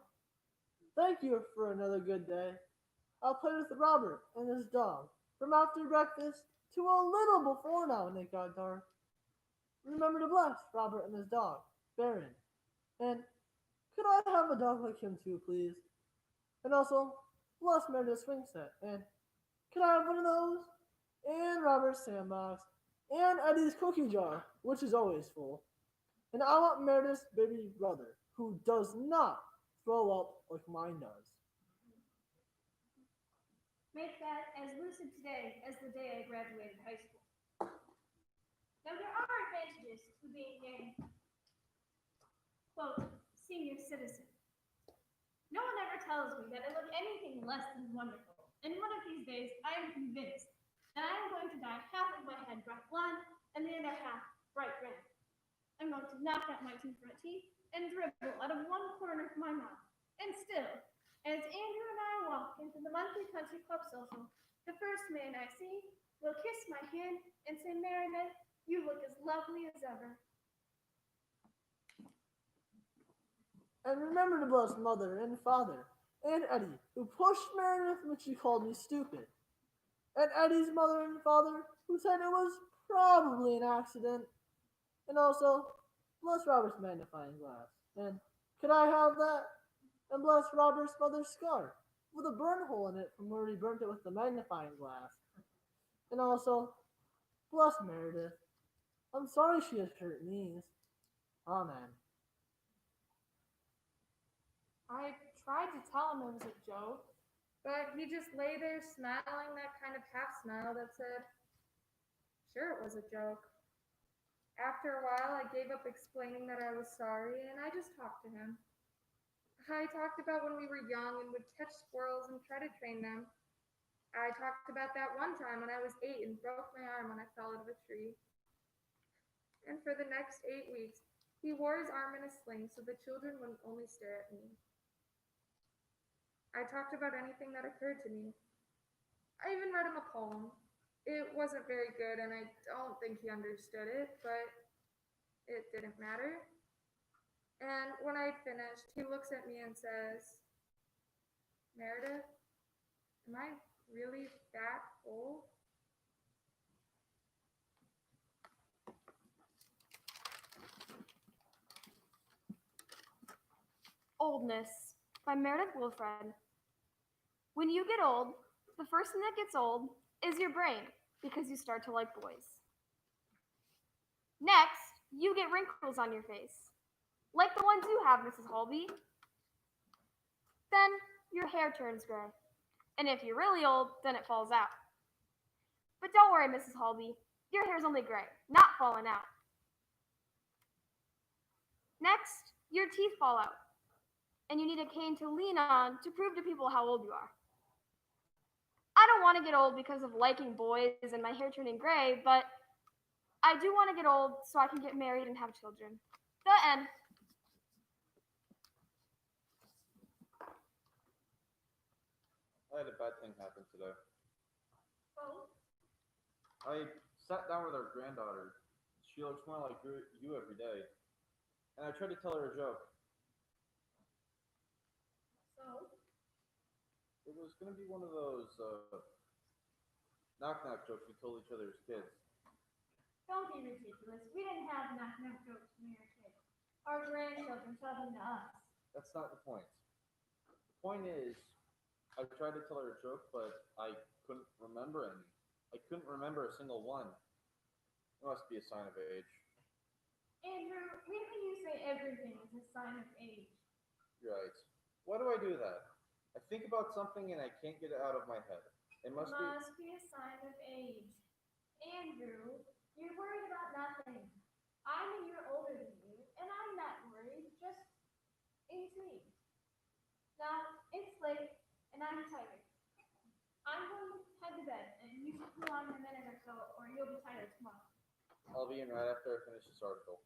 Thank you for another good day. I'll play with Robert and his dog from after breakfast to a little before now when it got dark. Remember to bless Robert and his dog, Baron. And could I have a dog like him too, please? And also, bless Meredith's swing set. And could I have one of those? In Robert's sandbox. and Eddie's cookie jar, which is always full. And I want Meredith's baby brother, who does not throw up like mine does. Make that as lucid today as the day I graduated high school. Now, there are advantages to being a, quote, senior citizen. No one ever tells me that I look anything less than wonderful, and one of these days I am convinced that I am going to dye half of my head bright blonde and the other half bright red. I'm going to knock out my two front teeth and dribble out of one corner of my mouth. And still, as Andrew and I walk into the monthly country club social, the first man I see will kiss my hand and say, Meredith, you look as lovely as ever. And remember to bless mother and father, and Eddie, who pushed Meredith when she called me stupid. And Eddie's mother and father, who said it was probably an accident. And also, bless Robert's magnifying glass. And could I have that? And bless Robert's mother's scarf, with a burn hole in it from where he burnt it with the magnifying glass. And also, bless Meredith. I'm sorry she has hurt knees. Amen. I tried to tell him it was a joke, but he just lay there smiling that kind of half smile that said, sure, it was a joke. After a while, I gave up explaining that I was sorry, and I just talked to him. I talked about when we were young and would catch squirrels and try to train them. I talked about that one time when I was 8 and broke my arm when I fell out of a tree. And for the next 8 weeks, he wore his arm in a sling so the children wouldn't only stare at me. I talked about anything that occurred to me. I even read him a poem. It wasn't very good, and I don't think he understood it, but it didn't matter. And when I finished, he looks at me and says, Meredith, am I really that old? Oldness by Meredith Wilfred. When you get old, the first thing that gets old is your brain because you start to like boys. Next, you get wrinkles on your face, like the ones you have, Mrs. Holby. Then your hair turns gray, and if you're really old, then it falls out. But don't worry, Mrs. Holby, your hair's only gray, not falling out. Next, your teeth fall out, and you need a cane to lean on to prove to people how old you are. I don't want to get old because of liking boys and my hair turning gray, but I do want to get old so I can get married and have children. The end. I had a bad thing happen today. Oh, I sat down with our granddaughter. She looks more like you every day. And I tried to tell her a joke. so? It was going to be one of those knock-knock jokes we told each other as kids. Don't be ridiculous. We didn't have knock-knock jokes when we were kids. Our grandchildren tell them to us. That's not the point. The point is, I tried to tell her a joke, but I couldn't remember any. I couldn't remember a single one. It must be a sign of age. Andrew, when you say everything is a sign of age? You're right. Why do I do that? I think about something and I can't get it out of my head. It must be a sign of age. Andrew, you're worried about nothing. I'm a year older than you, and I'm not worried, just intrigued. Now, it's late, and I'm tired. I'm going to head to bed, and you should cool on in a minute or so, or you'll be tired tomorrow. I'll be in right after I finish this article.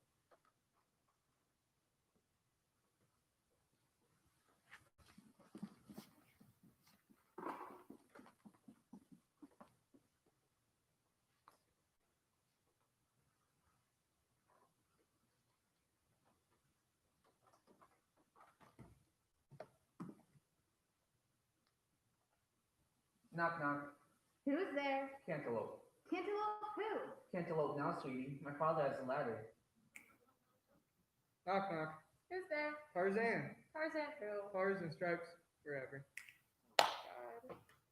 Knock, knock. Who's there? Cantaloupe. Cantaloupe who? Cantaloupe now, sweetie. My father has a ladder. Knock, knock. Who's there? Tarzan. Tarzan who? Stars and stripes forever.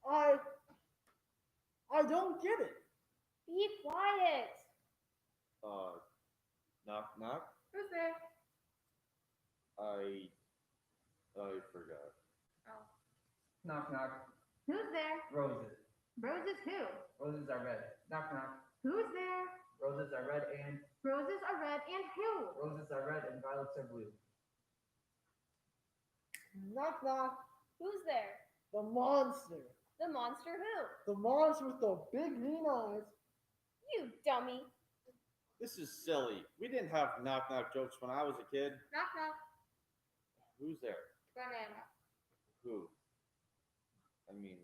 I don't get it. Be quiet. Knock knock. Who's there? I forgot. Oh. Knock knock. Who's there? Roses. Roses who? Roses are red. Knock knock. Who's there? Roses are red and Roses are red and who? roses are red and violets are blue. Knock knock. Who's there? The monster. The monster who? The monster with the big green eyes. You dummy. This is silly. We didn't have knock knock jokes when I was a kid. Knock knock. Who's there? Banana. Who? I mean,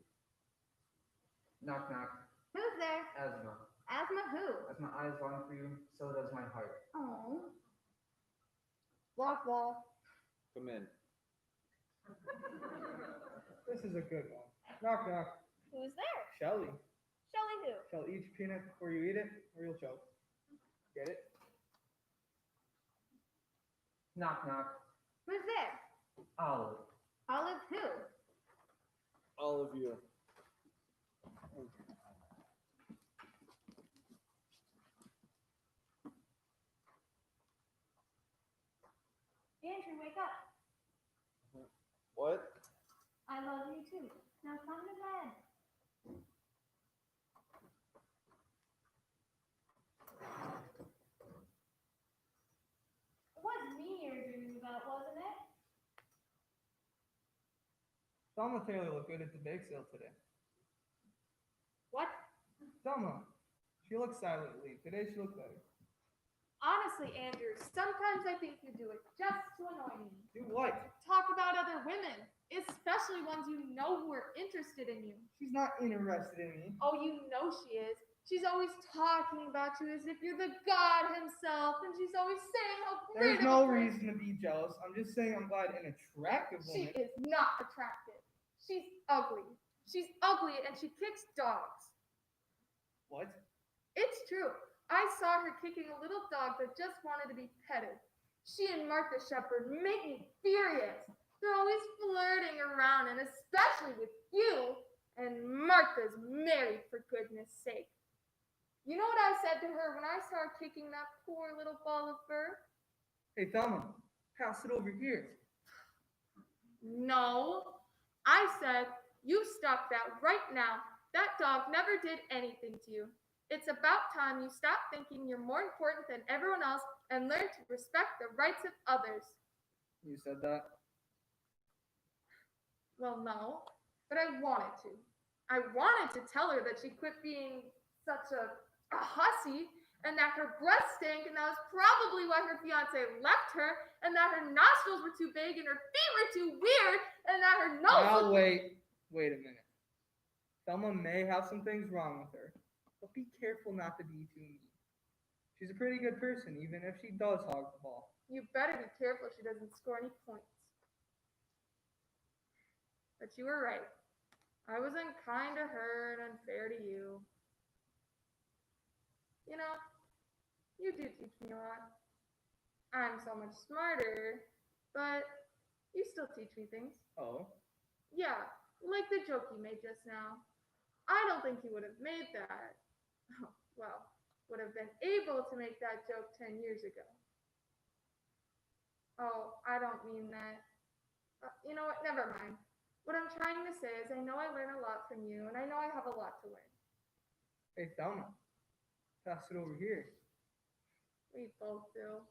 Knock knock. Who's there? Asthma. Asthma who? As my eyes long for you, so does my heart. Oh. Knock knock. come in. This is a good one. Knock knock. Who's there? Shelly. Shelly who? Shall eat your peanut before you eat it, or you'll choke. Get it? Knock knock. Who's there? Olive. Olive who? All of you. Andrew, wake up. What? I love you too. Now come to bed. It was me you were dreaming about, wasn't it? Thelma Taylor looked good at the bake sale today. What? Thelma. She looks silently. Today she looked better. Honestly, Andrew, sometimes I think you do it just to annoy me. Do what? Talk about other women, especially ones you know who are interested in you. She's not interested in me. Oh, you know she is. She's always talking about you as if you're the god himself, and she's always saying how great There's of no a friend- reason to be jealous. I'm just saying I'm glad an attractive She woman. is not attractive. She's ugly. She's ugly and she kicks dogs. What? It's true. I saw her kicking a little dog that just wanted to be petted. She and Martha Shepherd make me furious. They're always flirting around, and especially with you. And Martha's married, for goodness sake. You know what I said to her when I saw her kicking that poor little ball of fur? Hey, Thelma, pass it over here. No. I said, you stop that right now. That dog never did anything to you. It's about time you stop thinking you're more important than everyone else and learn to respect the rights of others. You said that? Well, no, but I wanted to. I wanted to tell her that she quit being such a hussy, and that her breath stank, and that was probably why her fiance left her, and that her nostrils were too big and her feet were too weird, and that her nose Now was... wait a minute. Thelma may have some things wrong with her, but be careful not to be too mean. She's a pretty good person, even if she does hog the ball. You better be careful she doesn't score any points. But you were right. I was unkind to her and unfair to you. You know, you do teach me a lot. I'm so much smarter, but you still teach me things. Oh? Yeah, like the joke you made just now. I don't think you would have made that. Well, would have been able to make that joke 10 years ago. Oh, I don't mean that. You know what? Never mind. What I'm trying to say is I know I learn a lot from you, and I know I have a lot to learn. Hey, Thelma, pass it over here. We both do.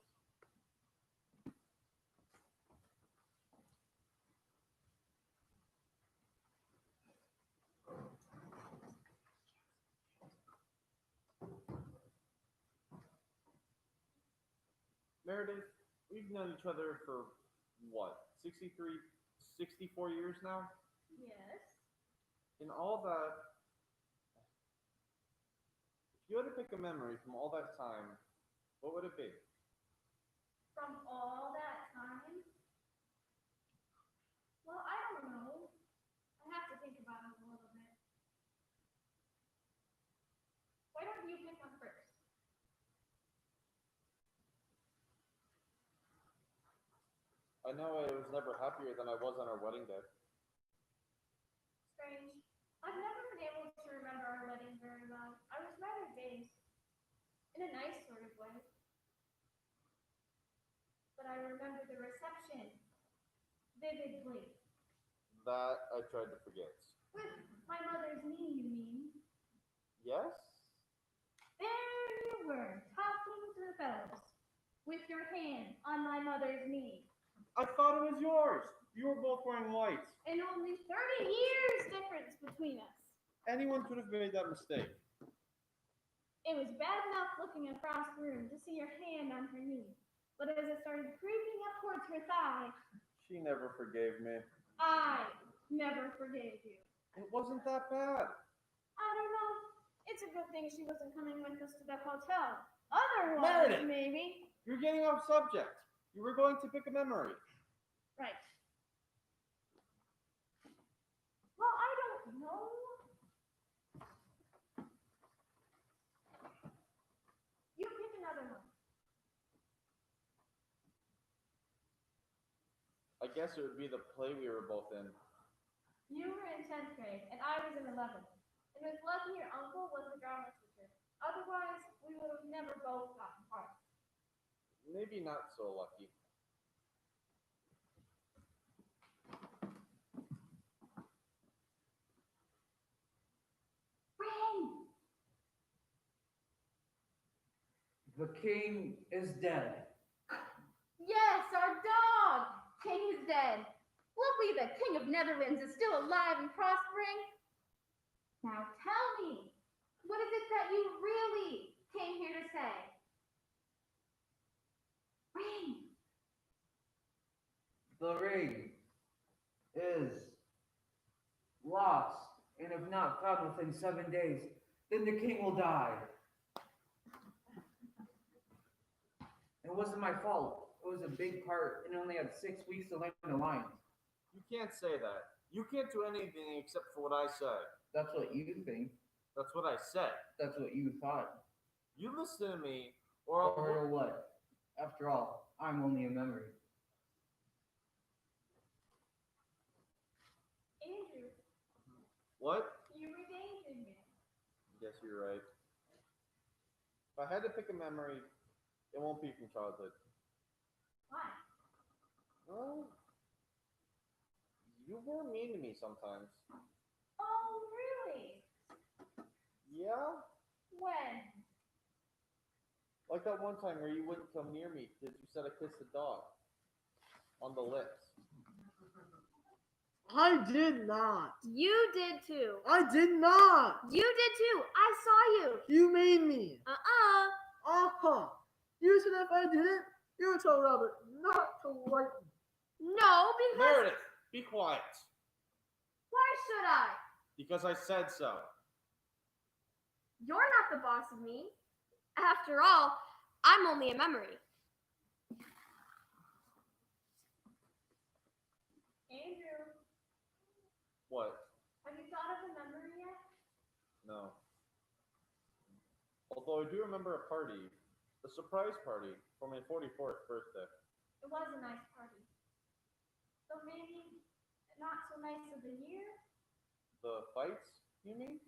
Meredith, we've known each other for what, 64 years now? Yes. In all that, if you had to pick a memory from all that time, what would it be? From all that time? Well, I don't know. I have to think about it a little bit. Why don't you pick one first? I know I was never happier than I was on our wedding day. Strange. I've never been able to remember our wedding very well. I was rather dazed. in a nice sort of way. But I remember the reception vividly. That I tried to forget. With my mother's knee, you mean? Yes? There you were, talking to the fellows, with your hand on my mother's knee. I thought it was yours. You were both wearing white. And only 30 years difference between us. Anyone could have made that mistake. It was bad enough looking across the room to see your hand on her knee. But as it started creeping up towards her thigh, She never forgave me. I never forgave you. It wasn't that bad. I don't know. It's a good thing she wasn't coming with us to the hotel. Otherwise, Meredith! maybe. You're getting off subject. You were going to pick a memory. Right. Well, I don't know. You pick another one. I guess it would be the play we were both in. You were in 10th grade, and I was in 11th. And it's lucky your uncle was the drama teacher. Otherwise, we would have never both gotten parts. Maybe not so lucky. Ring! The king is dead. Yes, our dog! King is dead. Luckily, the King of Netherlands is still alive and prospering. Now tell me, what is it that you really came here to say? Ring! The ring is lost, and if not found within 7 days, then the king will die. It wasn't my fault. It was a big part, and only had 6 weeks to learn the lines. You can't say that. You can't do anything except for what I said. That's what you think. That's what I said. That's what you thought. You listen to me, or I'll... Or what? After all, I'm only a memory. Andrew, What? you redeemed me. Guess you're right. If I had to pick a memory, it won't be from childhood. Why? Well, you were mean to me sometimes. Oh, really? Yeah? When? Like that one time where you wouldn't come near me because you said I kissed the dog. On the lips. I did not. You did too. I did not. You did too. I saw you. You made me. Uh-uh. Uh-huh. You said if I didn't, you would tell Robert not to like me. No, because... Meredith, be quiet. Why should I? Because I said so. You're not the boss of me. After all, I'm only a memory. Andrew, What? have you thought of a memory yet? No. Although I do remember a party, a surprise party for my 44th birthday. It was a nice party. So maybe not so nice of the year? The fights, you mean?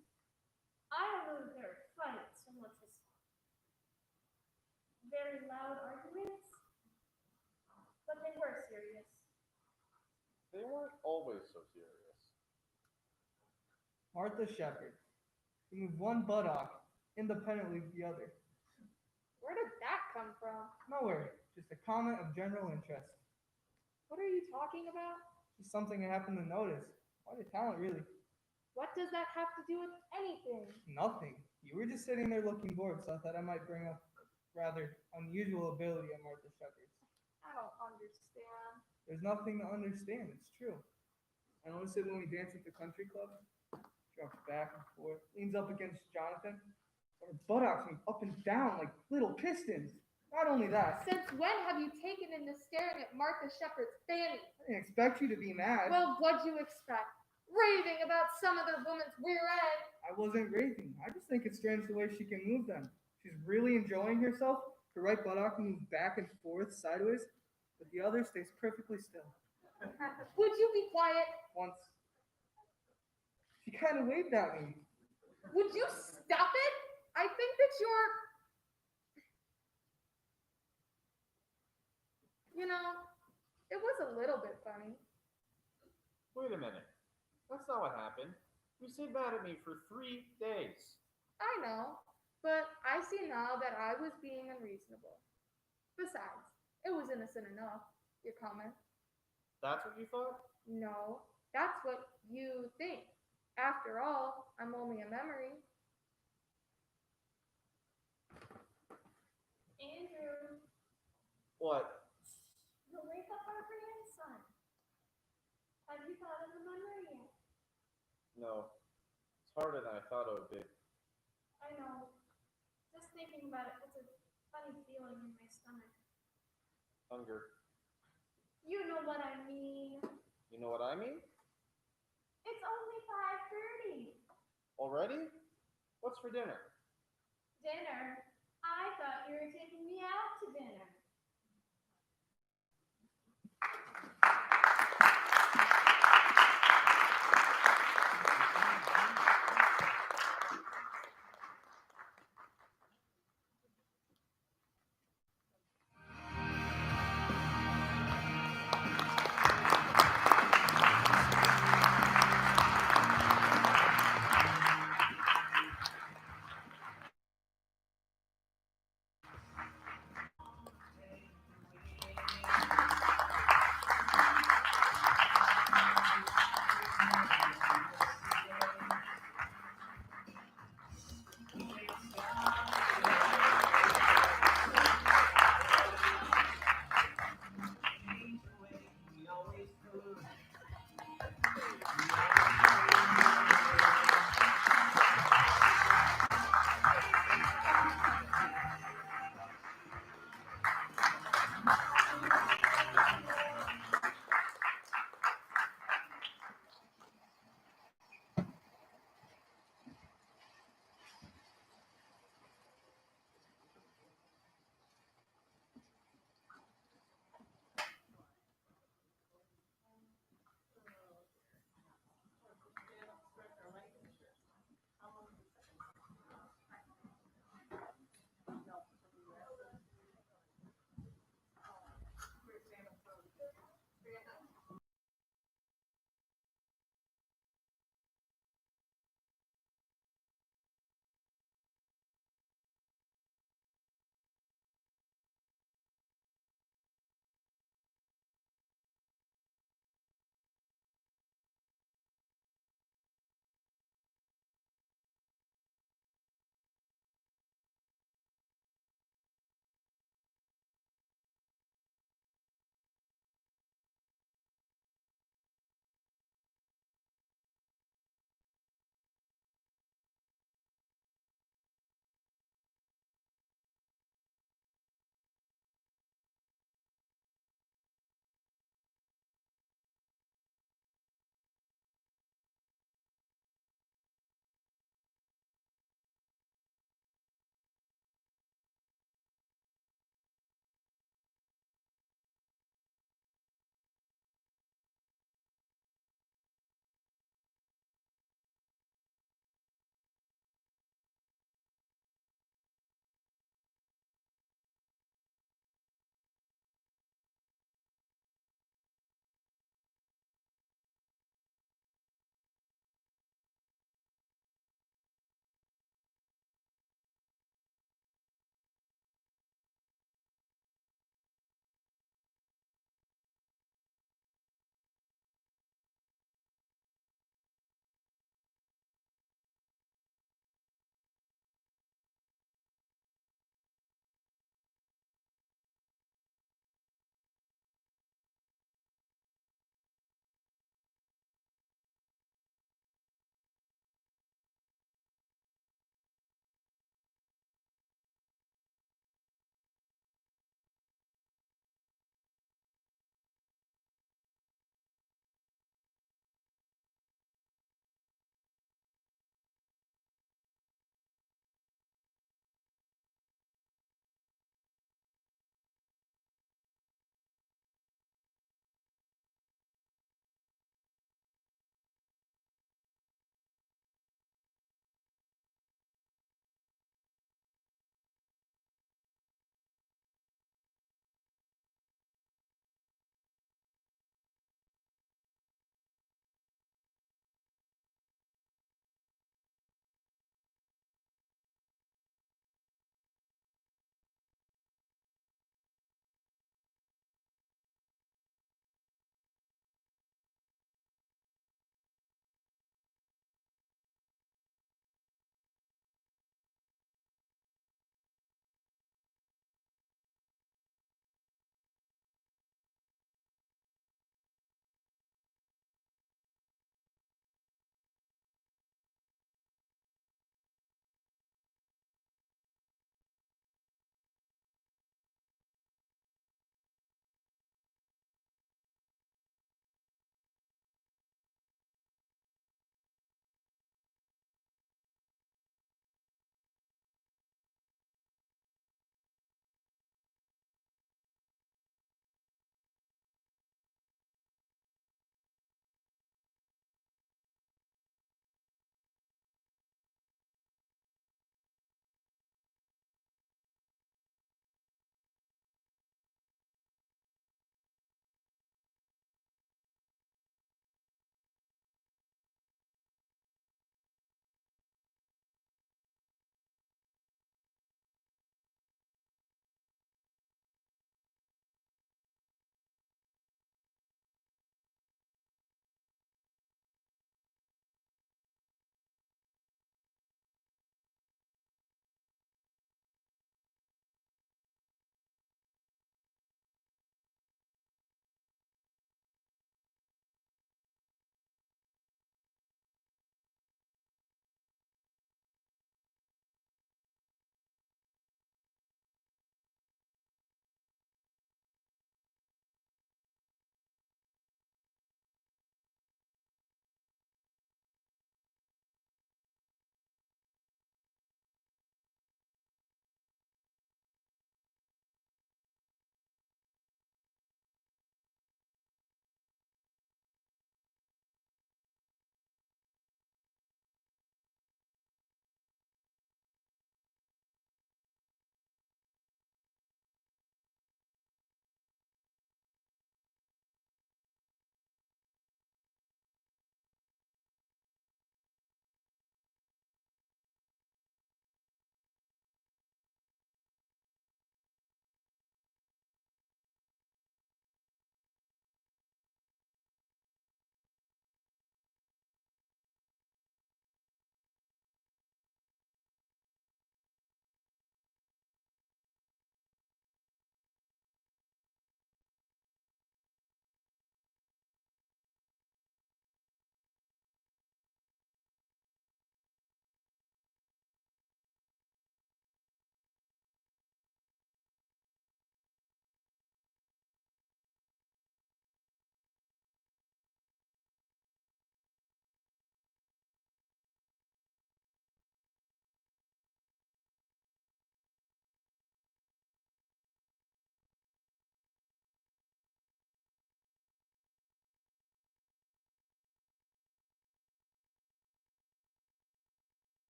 I don't know that there were fights so much as very loud arguments, but they were serious. They weren't always so serious. Martha Shepherd. You move one buttock independently of the other. Where did that come from? Nowhere. Just a comment of general interest. What are you talking about? Just something I happened to notice. Quite a talent, really. What does that have to do with anything? Nothing. You were just sitting there looking bored, so I thought I might bring up rather unusual ability on Martha Shepherd's. I don't understand. There's nothing to understand. It's true. I noticed it when we dance at the country club. Drops back and forth, leans up against Jonathan. Her buttocks move up and down like little pistons. Not only that, Since when have you taken into staring at Martha Shepherd's fanny? I didn't expect you to be mad. Well, what'd you expect? Raving about some other woman's rear end. I wasn't raving. I just think it's strange the way she can move them. She's really enjoying herself. Her right buttock moves back and forth sideways, but the other stays perfectly still. Would you be quiet? Once, she kind of waved at me. Would you stop it? I think that you're You know, it was a little bit funny. Wait a minute. That's not what happened. You stayed mad at me for 3 days. I know, but I see now that I was being unreasonable. Besides, it was innocent enough, your comment. That's what you thought? No, that's what you think. After all, I'm only a memory. Andrew, What? you'll wake up our grandson. Have you thought of the memory yet? No. It's harder than I thought it would be. I know. Just thinking about it puts a funny feeling in my stomach. Hunger. You know what I mean. You know what I mean? It's only 5:30. Already? What's for dinner? Dinner? I thought you were taking me out to dinner.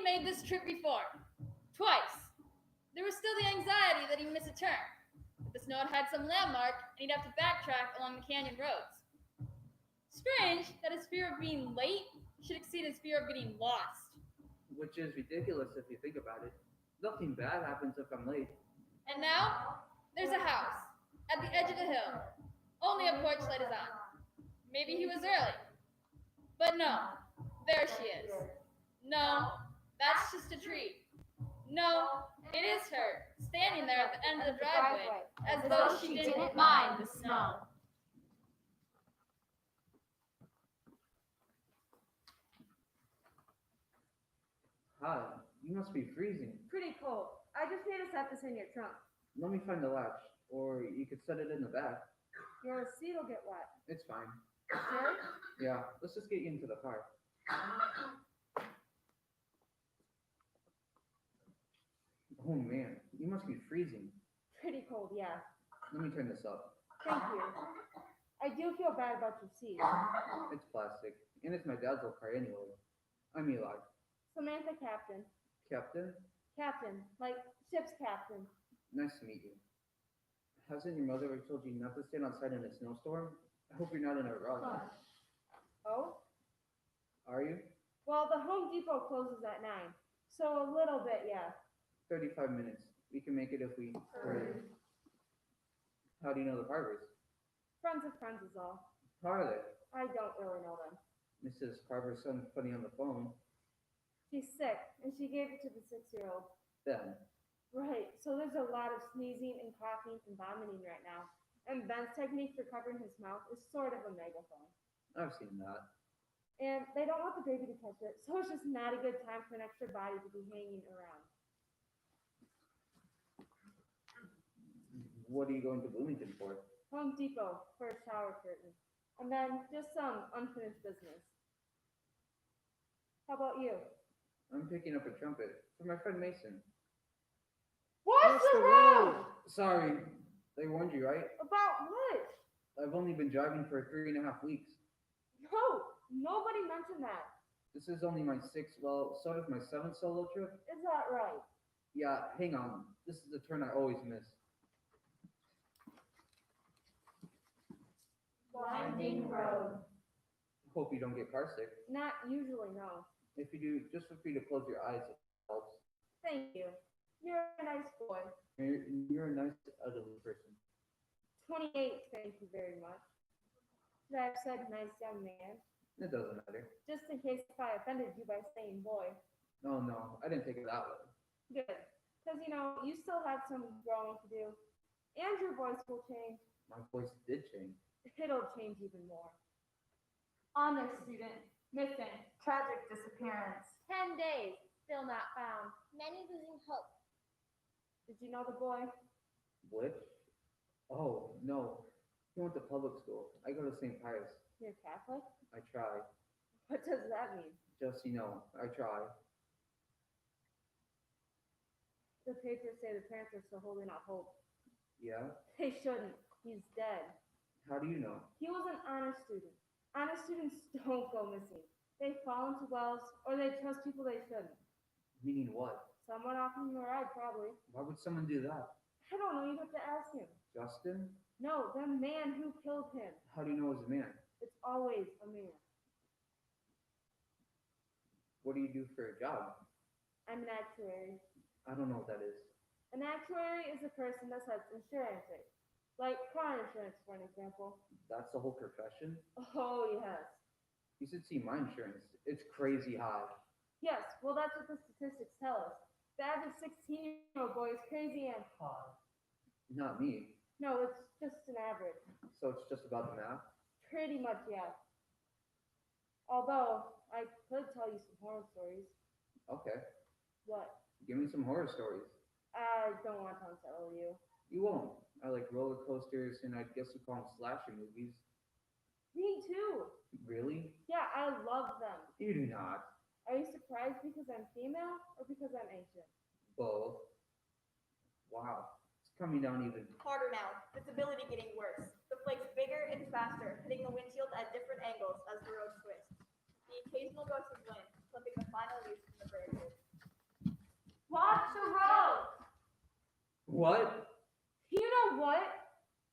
made this trip before. Twice. There was still the anxiety that he'd miss a turn. But the snow had some landmark, and he'd have to backtrack along the canyon roads. Strange that his fear of being late should exceed his fear of getting lost. Which is ridiculous if you think about it. Nothing bad happens if I'm late. And now, there's a house at the edge of the hill. Only a porch light is on. Maybe he was early. But no, there she is. No, that's just a tree. No, it is her, standing there at the end of the driveway, as though she didn't mind the snow. Hi, you must be freezing. Pretty cold. I just need to set this in your trunk. Let me find the latch, or you could set it in the back. Your seat will get wet. It's fine. Sure? Yeah, let's just get you into the car. Oh man, you must be freezing. Pretty cold, yeah. Let me turn this up. Thank you. I do feel bad about your seat. It's plastic, and it's my dad's old car anyway. I'm Eli. Samantha Captain. Captain? Captain, like ship's captain. Nice to meet you. Hasn't your mother ever told you not to stand outside in a snowstorm? I hope you're not in a rush. Oh? Are you? Well, the Home Depot closes at 9, so a little bit, yeah. 35 minutes. We can make it if we hurry. How do you know the Carvers? Friends of friends is all. How are they? I don't really know them. Mrs. Carver sounded funny on the phone. She's sick, and she gave it to the 6-year-old. Ben. Right, so there's a lot of sneezing and coughing and vomiting right now. And Ben's technique for covering his mouth is sort of a megaphone. I've seen that. And they don't want the baby to catch it, so it's just not a good time for an extra body to be hanging around. What are you going to Bloomington for? Home Depot for a shower curtain. And then just some unfinished business. How about you? I'm picking up a trumpet for my friend Mason. Watch the road! Sorry, they warned you, right? About what? I've only been driving for 3.5 weeks. No, nobody mentioned that. This is only my 6th, well, sort of my 7th solo trip. Is that right? Yeah, hang on. This is the turn I always miss. Winding road. Hope you don't get car sick. Not usually, no. If you do, just feel free to close your eyes. It helps. Thank you. You're a nice boy. You're a nice elderly person. 28, thank you very much. Should I have said nice young man? It doesn't matter. Just in case if I offended you by saying boy. Oh no, I didn't take it that way. Good. Because, you know, you still have some growing to do. And your voice will change. My voice did change. It'll change even more. Honor student, missing. Tragic disappearance. 10 days, still not found. Many losing hope. Did you know the boy? Which? Oh, no. He went to public school. I go to St. Pius. You're Catholic? I try. What does that mean? Just, I try. The papers say the parents are still holding out hope. Yeah? They shouldn't. He's dead. How do you know? He was an honor student. Honor students don't go missing. They fall into wells or they trust people they shouldn't. Meaning what? Someone offering him a ride, probably. Why would someone do that? I don't know. You'd have to ask him. Justin? No, the man who killed him. How do you know it was a man? It's always a man. What do you do for a job? I'm an actuary. I don't know what that is. An actuary is a person that sets insurance rates. Like car insurance, for an example. That's the whole profession? Oh, yes. You should see my insurance. It's crazy high. Yes, well, that's what the statistics tell us. The average 16-year-old boy is crazy and high. Not me. No, it's just an average. So it's just about the math? Pretty much, yeah. Although, I could tell you some horror stories. Okay. What? Give me some horror stories. I don't want to tell you. You won't. I like roller coasters, and I guess you call them slasher movies. Me too. Really? Yeah, I love them. You do not. Are you surprised because I'm female or because I'm ancient? Both. Wow. It's coming down even. Harder now. Visibility getting worse. The flakes bigger and faster, hitting the windshield at different angles as the road twists. The occasional gust of wind, clipping the final leaves from the barricade. Watch the road. What? You know what?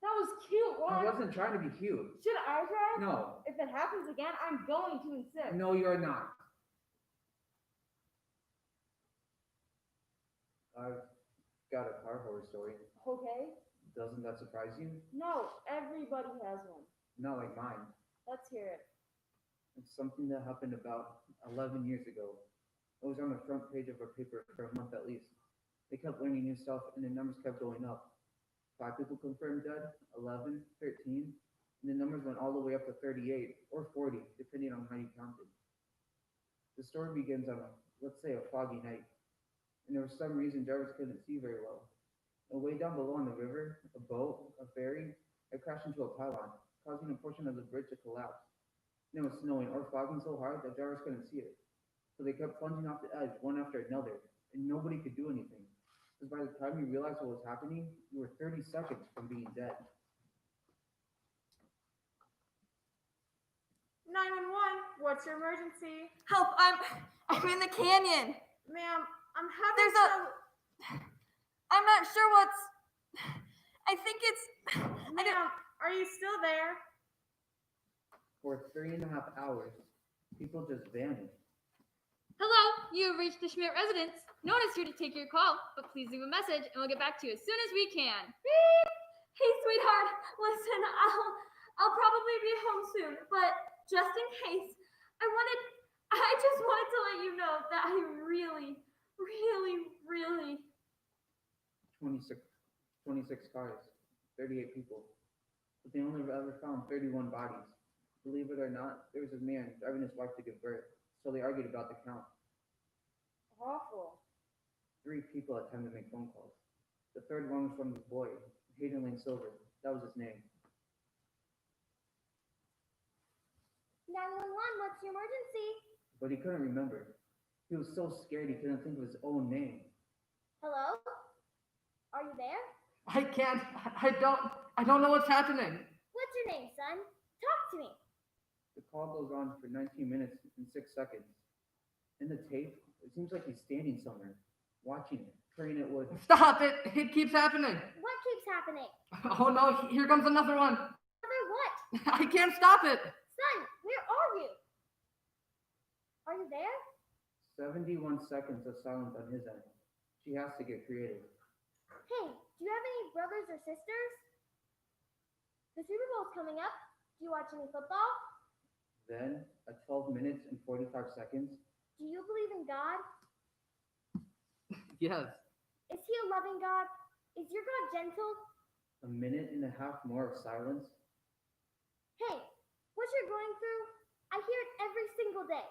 That was cute, I Ron. wasn't trying to be cute. Should I try? No. If it happens again, I'm going to insist. No, you're not. I've got a car horror story. Okay. Doesn't that surprise you? No, everybody has one. Not like mine. Let's hear it. It's something that happened about 11 years ago. It was on the front page of our paper for a month at least. They kept learning new stuff and the numbers kept going up. 5 people confirmed dead, 11, 13, and the numbers went all the way up to 38 or 40, depending on how you counted. The story begins on, let's say, a foggy night, and there was some reason drivers couldn't see very well. And way down below on the river, a boat, a ferry, had crashed into a pylon, causing a portion of the bridge to collapse. And it was snowing or fogging so hard that drivers couldn't see it. So they kept plunging off the edge one after another, and nobody could do anything. Because by the time you realized what was happening, you were 30 seconds from being dead. 911, what's your emergency? Help! I'm in the canyon. Ma'am, I'm having There's I'm not sure what's. I think it's. Ma'am, are you still there? For 3.5 hours, people just vanished. Hello, you have reached the Schmidt residence. No one is here to take your call, but please leave a message and we'll get back to you as soon as we can. Beep! Hey, sweetheart, listen, I'll probably be home soon, but just in case, I just wanted to let you know that I really 26 cars, 38 people. But they only ever found 31 bodies. Believe it or not, there was a man driving his wife to give birth, so they argued about the count. Awful. 3 people had time to make phone calls. The third one was from this boy, Hayden Lane Silver. That was his name. 911, what's your emergency? But he couldn't remember. He was so scared he couldn't think of his own name. Hello? Are you there? I can't. I don't know what's happening. What's your name, son? Talk to me. The call goes on for 19 minutes and 6 seconds. In the tape, it seems like he's standing somewhere, watching it, praying it would. Stop it! It keeps happening. What keeps happening? Oh no, here comes another one. Another what? I can't stop it. Son, where are you? Are you there? 71 seconds of silence on his end. She has to get creative. Hey, do you have any brothers or sisters? The Super Bowl's coming up. Do you watch any football? Then, at 12 minutes and 45 seconds, Do you believe in God? Yes. Is he a loving God? Is your God gentle? a minute and a half more of silence. Hey, what you're going through, I hear it every single day.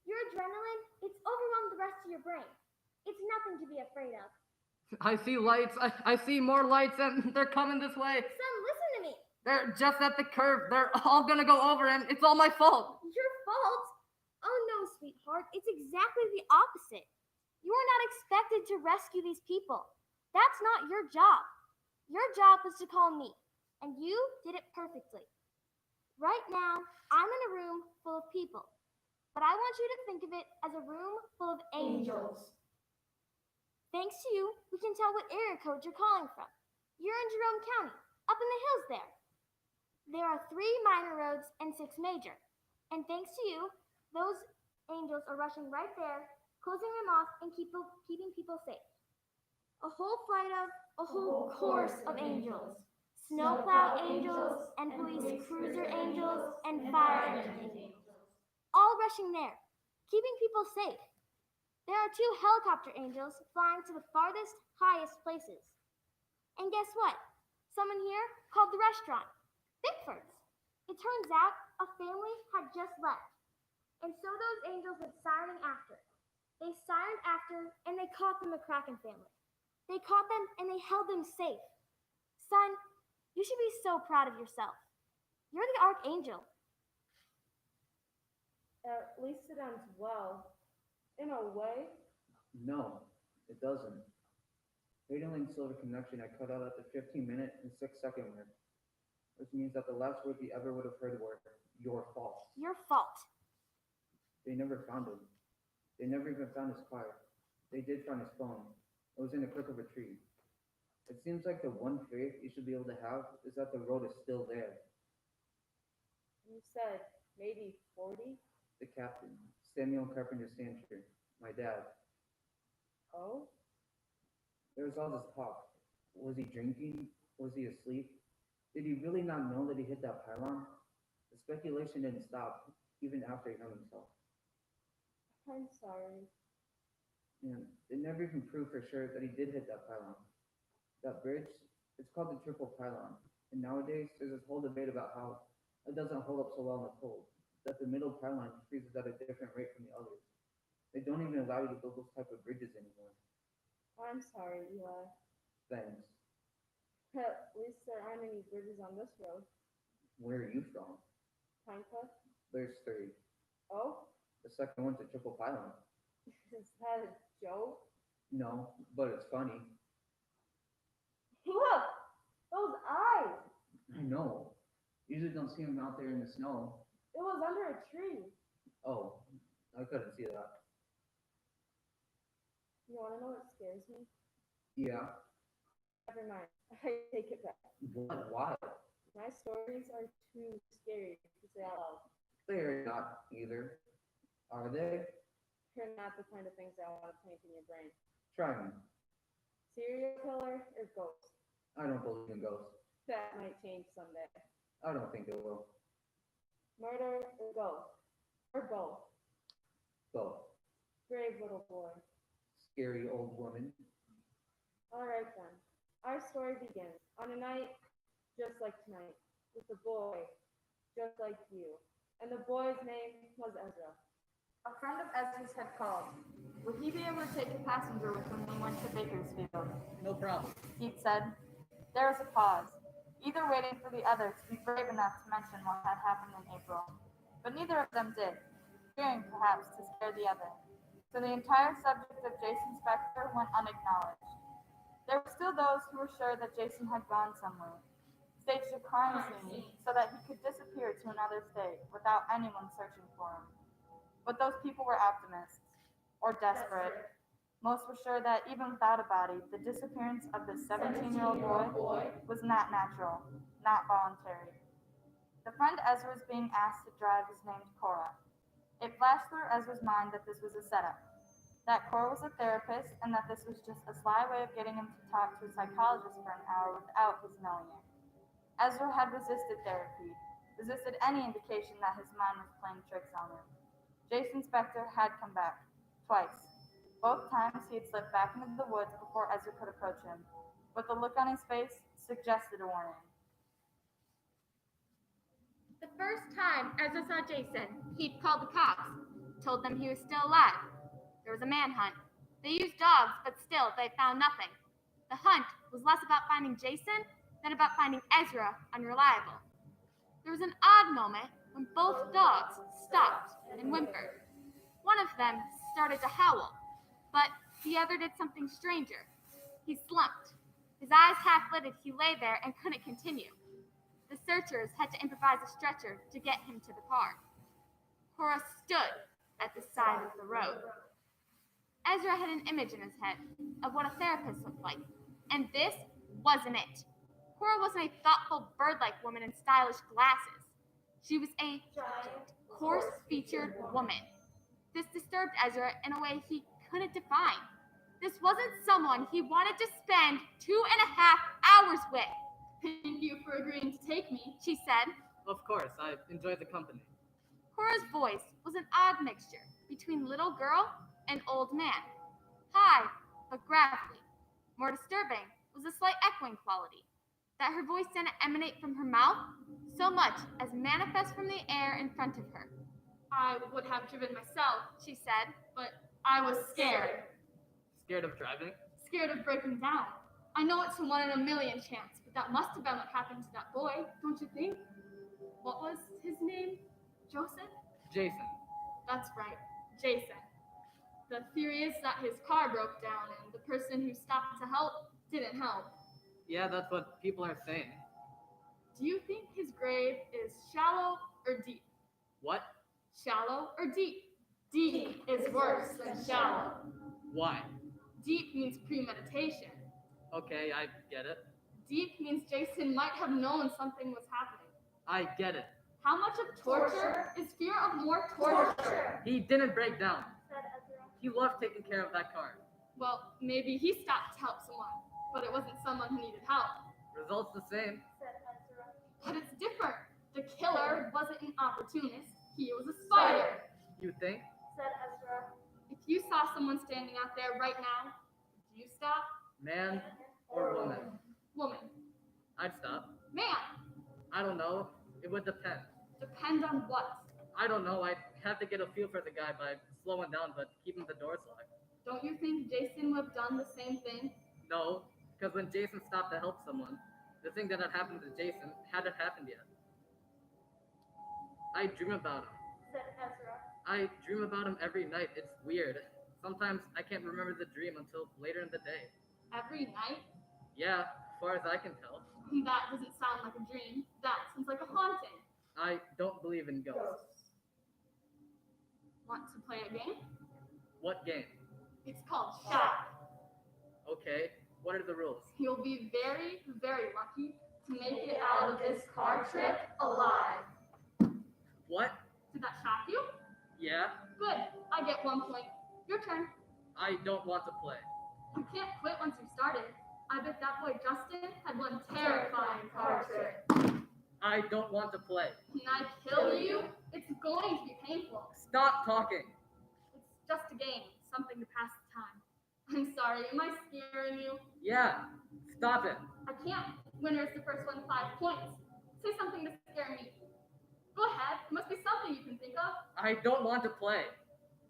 Your adrenaline, it's overwhelmed the rest of your brain. It's nothing to be afraid of. I see lights. I see more lights, and they're coming this way. Son, listen to me. They're just at the curve. They're all gonna go over, and it's all my fault. Your fault? Oh no, sweetheart. It's exactly the opposite. You are not expected to rescue these people. That's not your job. Your job was to call me, and you did it perfectly. Right now, I'm in a room full of people, but I want you to think of it as a room full of angels. Thanks to you, we can tell what area code you're calling from. You're in Jerome County, up in the hills there. There are 3 minor roads and 6 major. And thanks to you, those angels are rushing right there, closing them off and keeping people safe. A whole course of angels. Snowplow angels and police cruiser angels and fire engine angels. All rushing there, keeping people safe. There are 2 helicopter angels flying to the farthest, highest places. And guess what? Someone here called the restaurant Bigford's. It turns out a family had just left. And so those angels went sirening after. They sirened after and they caught the McCracken family. They caught them and they held them safe. Son, you should be so proud of yourself. You're the Archangel. At least it ends well. In a way. No, it doesn't. Hayden Lane Silver connection I cut out at the 15-minute and 6-second mark, which means that the last words he ever would have heard were, "Your fault." Your fault. They never found him. They never even found his car. They did find his phone. It was in a crook of a tree. It seems like the one faith you should be able to have is that the road is still there. You said maybe 40? The captain, Samuel Carpenter Sancher, my dad. Oh? There was all this talk. Was he drinking? Was he asleep? Did he really not know that he hit that pylon? The speculation didn't stop, even after he hung himself. I'm sorry. And they never even proved for sure that he did hit that pylon. That bridge, it's called the triple pylon. And nowadays, there's this whole debate about how it doesn't hold up so well in the cold. That the middle pylon freezes at a different rate from the others. They don't even allow you to build those type of bridges anymore. I'm sorry, Eli. Thanks. At least there aren't any bridges on this road. Where are you from? Pinecliff? There's 3. Oh? The second one's a triple pylon. Is that a joke? No, but it's funny. Look! Those eyes! I know. Usually don't see them out there in the snow. It was under a tree. Oh, I couldn't see that. You want to know what scares me? Yeah. Never mind. I take it back. What? Why? My stories are too scary to say out loud. They're not either. Are they? They're not the kind of things I want to plant in your brain. Try me. Serial killer or ghost? I don't believe in ghosts. That might change someday. I don't think it will. Murder or ghost? Or both? Both. Brave little boy. Scary old woman. Alright then. Our story begins on a night just like tonight, with a boy just like you. And the boy's name was Ezra. A friend of Ezra's had called. Would he be able to take a passenger with him when we went to Bakersfield? No problem. Pete said. There was a pause, either waiting for the other to be brave enough to mention what had happened in April. But neither of them did, fearing perhaps to scare the other. So the entire subject of Jason Spector went unacknowledged. There were still those who were sure that Jason had gone somewhere, staged a crime scene so that he could disappear to another state without anyone searching for him. But those people were optimists, or desperate. Most were sure that even without a body, the disappearance of this 17-year-old boy was not natural, not voluntary. The friend Ezra was being asked to drive was named Cora. It flashed through Ezra's mind that this was a setup, that Cora was a therapist, and that this was just a sly way of getting him to talk to a psychologist for an hour without his knowing it. Ezra had resisted therapy, resisted any indication that his mind was playing tricks on him. Jason Spector had come back, twice. Both times he had slipped back into the woods before Ezra could approach him, but the look on his face suggested a warning. The first time Ezra saw Jason, he'd called the cops, told them he was still alive. There was a manhunt. They used dogs, but still, they found nothing. The hunt was less about finding Jason than about finding Ezra unreliable. There was an odd moment when both dogs stopped and whimpered. One of them started to howl, but the other did something stranger. He slumped. His eyes half-lit, he lay there and couldn't continue. The searchers had to improvise a stretcher to get him to the car. Cora stood at the side of the road. Ezra had an image in his head of what a therapist looked like, and this wasn't it. Cora wasn't a thoughtful, bird-like woman in stylish glasses. She was a giant, coarse-featured woman. This disturbed Ezra in a way he couldn't define. This wasn't someone he wanted to spend 2.5 hours with. Thank you for agreeing to take me, she said. Of course, I enjoy the company. Cora's voice was an odd mixture between little girl and old man. High, but gravelly. More disturbing was a slight echoing quality, that her voice didn't emanate from her mouth so much as manifest from the air in front of her. I would have driven myself, she said, but I was scared. Scared of driving? Scared of breaking down. I know it's a 1 in a million chance, but that must have been what happened to that boy, don't you think? What was his name? Joseph? Jason. That's right, Jason. The theory is that his car broke down and the person who stopped to help didn't help. Yeah, that's what people are saying. Do you think his grave is shallow or deep? What? Shallow or deep? Deep is worse than shallow. Why? Deep means premeditation. Okay, I get it. Deep means Jason might have known something was happening. I get it. How much of torture is fear of more torture? He didn't break down. said Ezra. He loved taking care of that car. Well, maybe he stopped to help someone, but it wasn't someone who needed help. Results the same. Said Ezra. But it's different. The killer wasn't an opportunist. He was a spider. You think? Said Ezra. If you saw someone standing out there right now, would you stop? Man or woman? Woman. I'd stop. Man. I don't know. It would depend. Depend on what? I don't know. I'd have to get a feel for the guy by slowing down but keeping the doors locked. Don't you think Jason would have done the same thing? No, because when Jason stopped to help someone, the thing that had happened to Jason hadn't happened yet. I dream about him. Said Ezra. I dream about him every night. It's weird. Sometimes I can't remember the dream until later in the day. Every night? Yeah, as far as I can tell. That doesn't sound like a dream. That sounds like a haunting. I don't believe in ghosts. Want to play a game? What game? It's called Shot. Okay, what are the rules? You'll be very, very lucky to make it out of this car trip alive. What? Did that shock you? Yeah? Good. I get 1 point. Your turn. I don't want to play. You can't quit once you started. I bet that boy Justin had one terrifying car trip. I don't want to play. Can I kill you? It's going to be painful. Stop talking. It's just a game, something to pass the time. I'm sorry, am I scaring you? Yeah, stop it. I can't. Winner's the first one, 5 points. Say something to scare me. Go ahead, there must be something you can think of. I don't want to play.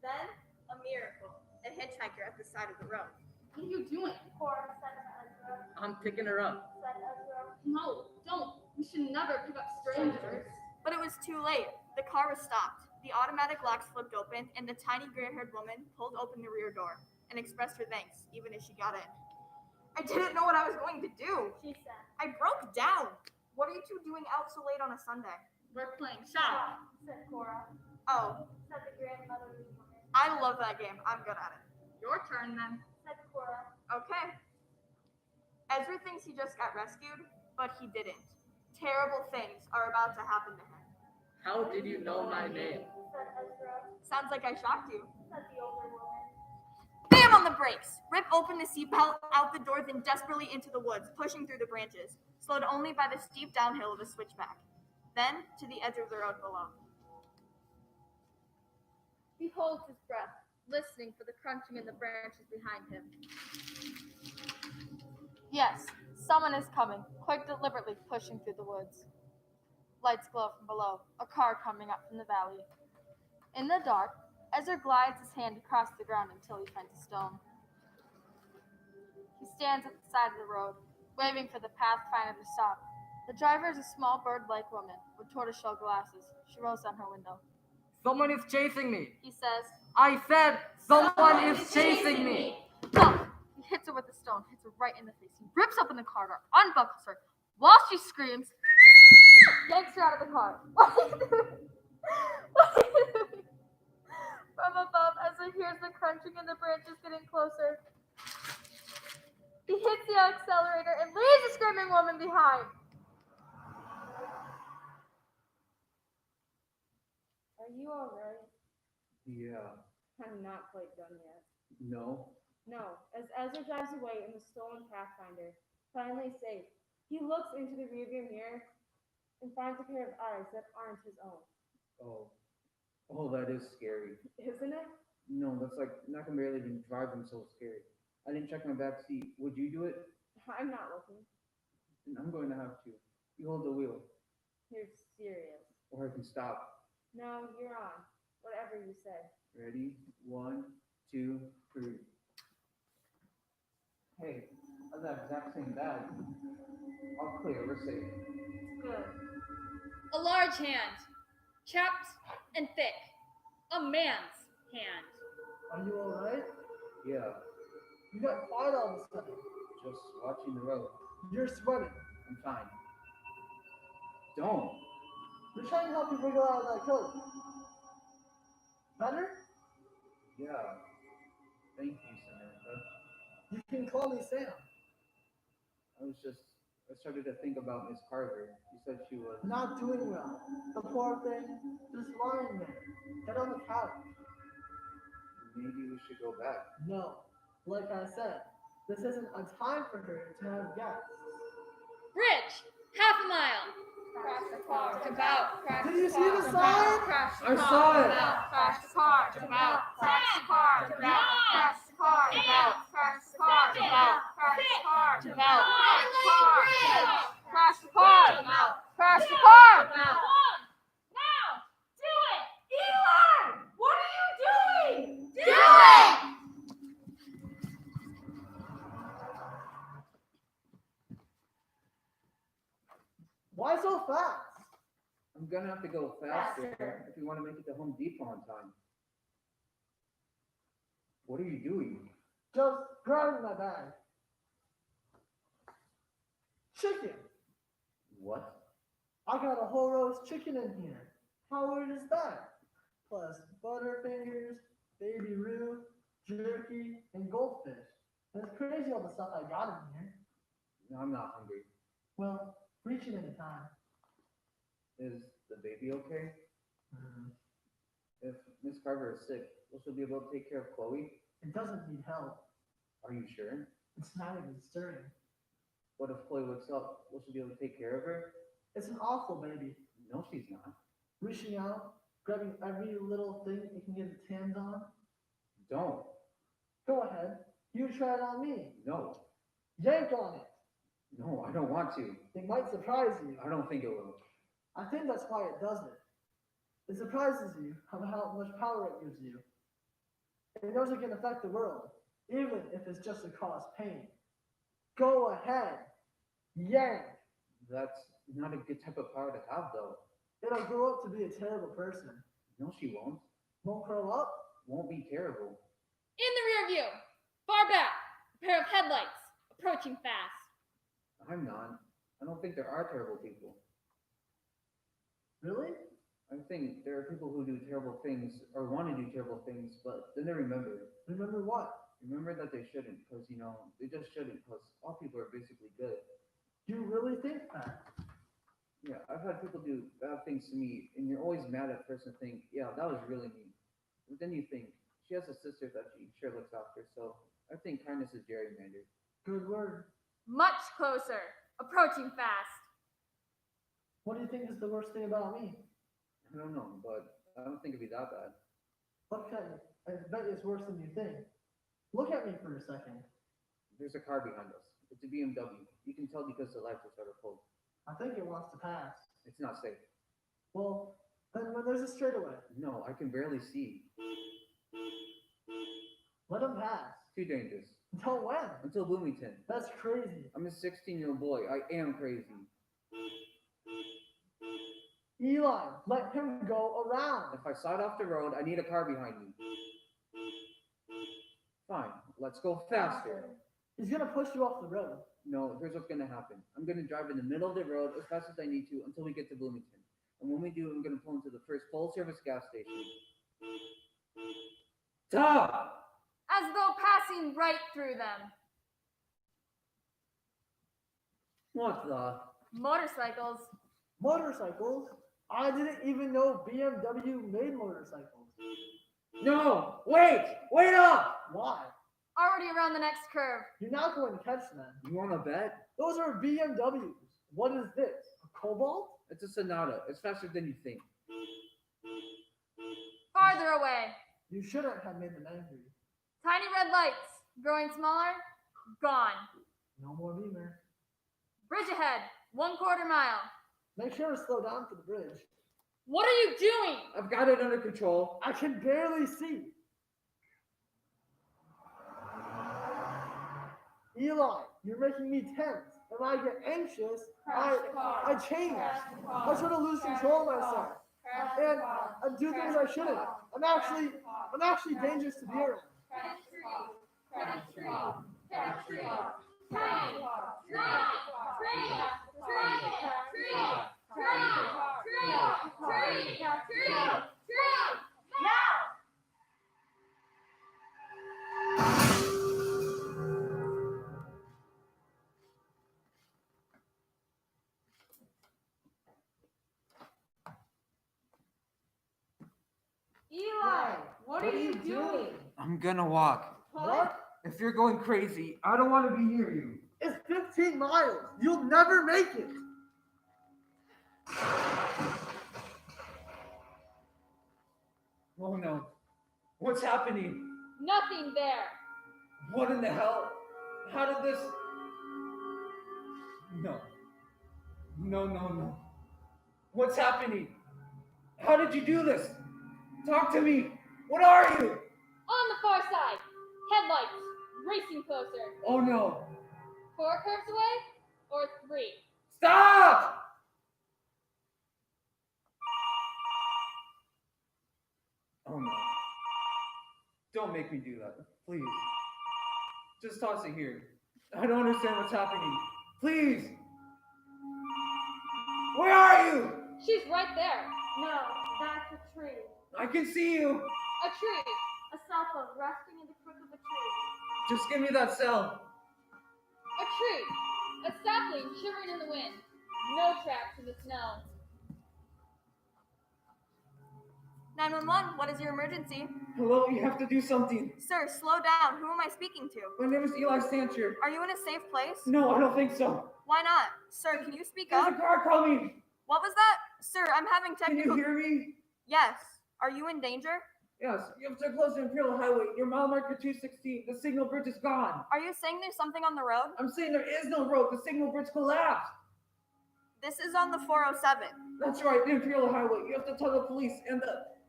Then, a miracle. A hitchhiker at the side of the road. What are you doing? Cora said Ezra. I'm picking her up. Said Ezra. No, don't. We should never pick up strangers. But it was too late. The car was stopped. The automatic locks flipped open, and the tiny gray-haired woman pulled open the rear door and expressed her thanks, even as she got in. I didn't know what I was going to do. She said. I broke down. What are you two doing out so late on a Sunday? We're playing Shot. Said Cora. Oh, Said the grandmotherly woman. I love that game. I'm good at it. Your turn, then. Said Cora. Okay. Ezra thinks he just got rescued, but he didn't. Terrible things are about to happen to him. How did you know my name? Said Ezra. Sounds like I shocked you. Said the older woman. Bam on the brakes! Rip opened the seatbelt, out the door, then desperately into the woods, pushing through the branches, slowed only by the steep downhill of a switchback. Then to the edge of the road below. He holds his breath, listening for the crunching in the branches behind him. Yes, someone is coming, quite deliberately pushing through the woods. Lights glow from below, a car coming up from the valley. In the dark, Ezra glides his hand across the ground until he finds a stone. He stands at the side of the road, waving for the pathfinder to stop. The driver is a small bird-like woman with tortoiseshell glasses. She rolls down her window. Someone is chasing me. He says, I said someone is chasing me. Look! He hits her with a stone, hits her right in the face. He rips open the car door, unbuckles her, while she screams, yanks her out of the car. What are you doing? What are you doing? From above, Ezra hears the crunching and the branches getting closer. He hits the accelerator and leaves the screaming woman behind. Are you alright? Yeah. I'm not quite done yet. No. No, as Ezra drives away in the stolen Pathfinder, finally safe, he looks into the rearview mirror and finds a pair of eyes that aren't his own. Oh. Oh, that is scary. Isn't it? No, that's like I can barely even drive. I'm so scared. I didn't check my back seat. Would you do it? I'm not looking. Then I'm going to have to. You hold the wheel, You're serious. or I can stop. No, you're on. Whatever you say. Ready? 1, 2, 3. Hey, I have that exact same bag. All clear. We're safe. Good. A large hand, chapped and thick. A man's hand. Are you alright? Yeah. You got quiet all of a sudden. Just watching the road. You're sweating. I'm fine. Don't. We're trying to help you wriggle out of that coat. Better? Yeah. Thank you, Samantha. You can call me Sam. I started to think about Miss Carver. You said she was Not doing well. The poor thing, just lying there, head on the couch. Maybe we should go back. No, like I said, this isn't a time for her to have guests. Bridge, half a mile. Crash the car. About. Did you see the sign? Crash the I car. saw it. Crash the car. About. Crash the car. About. Crash the car. About. Crash the car. About. Crash the car. About. Crash the car. About. Crash the car. About. Now, do it. Eli, what are you doing? Do it! Why so fast? I'm gonna have to go faster if we want to make it to Home Depot on time. What are you doing? Just grabbing my bag. Chicken. What? I got a whole roast chicken in here. How weird is that? Plus Butterfingers, Baby Roo, jerky, and goldfish. And it's crazy all the stuff I got in here. No, I'm not hungry. Well, reach it any time. Is the baby okay? If Miss Carver is sick, will she be able to take care of Chloe? It doesn't need help. Are you sure? It's not even stirring. What if Chloe wakes up? Will she be able to take care of her? It's an awful baby. No, she's not. Reaching out, grabbing every little thing it can get its hands on. Don't. Go ahead. You try it on me. No. Yank on it. No, I don't want to. It might surprise you. I don't think it will. I think that's why it does it. It surprises you how much power it gives you. It knows it can affect the world, even if it's just to cause pain. Go ahead. Yank. That's not a good type of power to have, though. It'll grow up to be a terrible person. No, she won't. Won't grow up? Won't be terrible. In the rear view, far back, a pair of headlights, approaching fast. I'm not. I don't think there are terrible people. Really? I think there are people who do terrible things or want to do terrible things, but then they remember. Remember what? Remember that they shouldn't, because, they just shouldn't, because all people are basically good. You really think that? Yeah, I've had people do bad things to me, and you're always mad at first and think, yeah, that was really mean. But then you think, she has a sister that she sure looks after, so I think kindness is gerrymandered. Good word. Much closer, approaching fast. What do you think is the worst thing about me? I don't know, but I don't think it'd be that bad. Okay, I bet it's worse than you think. Look at me for a second. There's a car behind us. It's a BMW. You can tell because the lights are sort of pulled. I think it wants to pass. It's not safe. Well, then when there's a straightaway, No, I can barely see. let him pass. Too dangerous. Until when? Until Bloomington. That's crazy. I'm a 16-year-old boy. I am crazy. Eli, let him go around. If I slide off the road, I need a car behind me. Fine, let's go faster. He's gonna push you off the road. No, here's what's gonna happen. I'm gonna drive in the middle of the road as fast as I need to until we get to Bloomington. And when we do, I'm gonna pull into the first full-service gas station. Stop! As though passing right through them. What the? Motorcycles. Motorcycles? I didn't even know BMW made motorcycles. No! Wait! Wait up! Why? Already around the next curve. You're not going to catch them. You wanna bet? Those are BMWs. What is this? A Cobalt? It's a Sonata. It's faster than you think. Farther away. You shouldn't have made them angry. Tiny red lights. Growing smaller. Gone. No more Beamer. Bridge ahead. 1/4 mile. Make sure to slow down for the bridge. What are you doing? I've got it under control. I can barely see. Eli, you're making me tense. When I get anxious, I change. I sort of lose control of myself. And I do things I shouldn't. I'm actually dangerous to be around. doing? I'm gonna walk. What? If you're going crazy, I don't want to be near you. It's 15 miles. You'll never make it. Oh no. What's happening? Nothing there. What in the hell? How did this... No. No. What's happening? How did you do this? Talk to me. What are you? On the far side. Headlights. Racing closer. Oh no. 4 curves away or 3? Stop! Oh no. Don't make me do that. Please. Just toss it here. I don't understand what's happening. Please. Where are you? She's right there. No, that's a tree. I can see you. A tree. A cell phone resting in the crook of a tree. Just give me that cell. A tree. A sapling shivering in the wind. No tracks in the snow. 911, what is your emergency? Hello, you have to do something. Sir, slow down. Who am I speaking to? My name is Eli Sancher. Are you in a safe place? No, I don't think so. Why not? Sir, can you speak There's up? a car coming. What was that? Sir, I'm having Can technical... you hear me? Yes. Are you in danger? Yes, you have to close the Imperial Highway. Your mile marker 216. The signal bridge is gone. Are you saying there's something on the road? I'm saying there is no road. The signal bridge collapsed. This is on the 407. That's right, the Imperial Highway. You have to tell the police and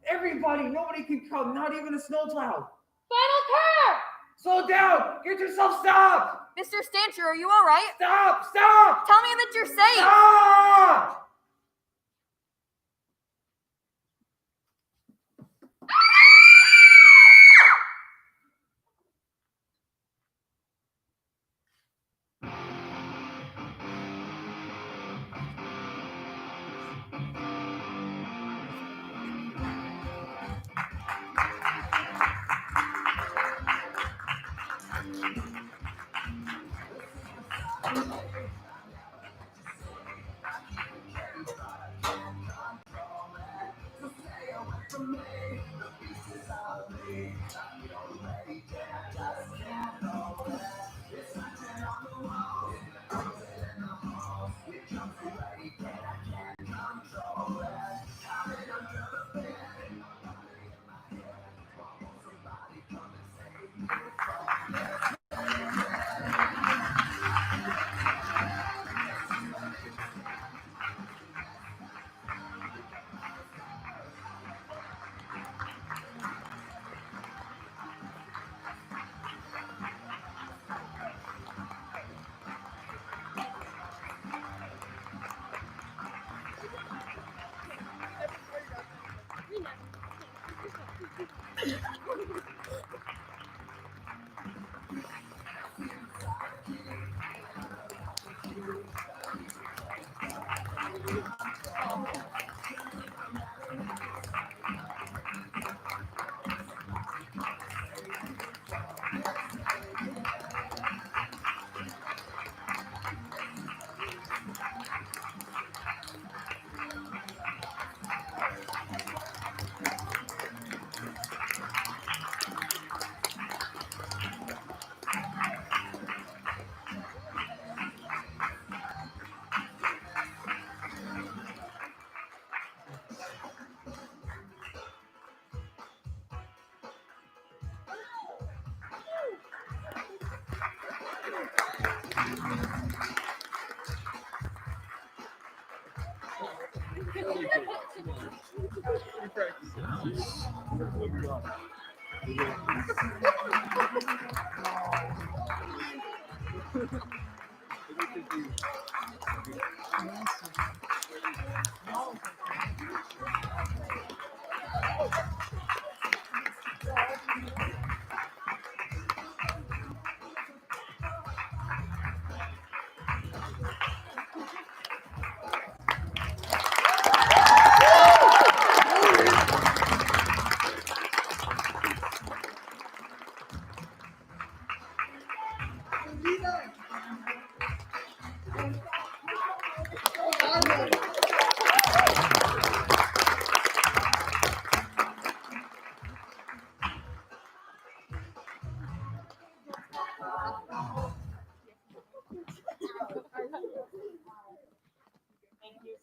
everybody. Nobody can come, not even a snowplow. Final curve! Slow down! Get yourself stopped! Mr. Stancher, are you all right? Stop! Stop! Tell me that you're safe! Stop!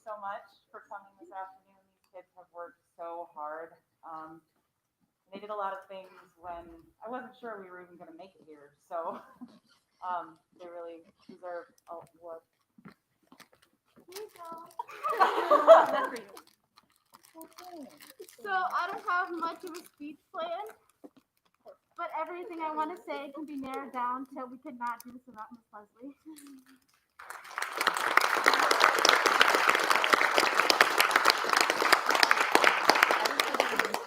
so much for coming this afternoon. These kids have worked so hard. They did a lot of things when I wasn't sure we were even going to make it here. So they really deserve what. Here you go. That's for you. So I don't have much of a speech planned, but everything I want to say can be narrowed down till we could not do this without Miss Leslie.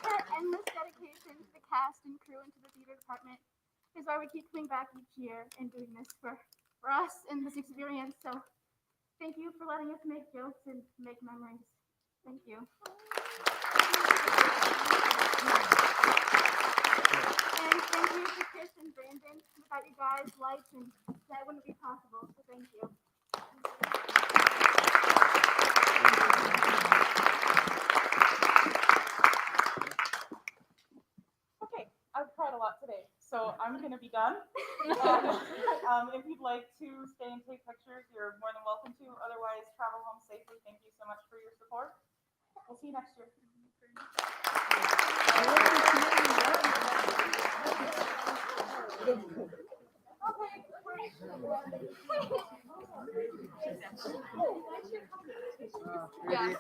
Her endless dedication to the cast and crew and to the theater department is why we keep coming back each year and doing this for us and this experience. So thank you for letting us make jokes and make memories. Thank you. And thank you to Chris and Brandon. Without you guys, lights, and that wouldn't be possible. So thank you. Okay, I've cried a lot today, so I'm gonna be done. If you'd like to stay and take pictures, you're more than welcome to. Otherwise, travel home safely. Thank you so much for your support. We'll see you next year. Yes.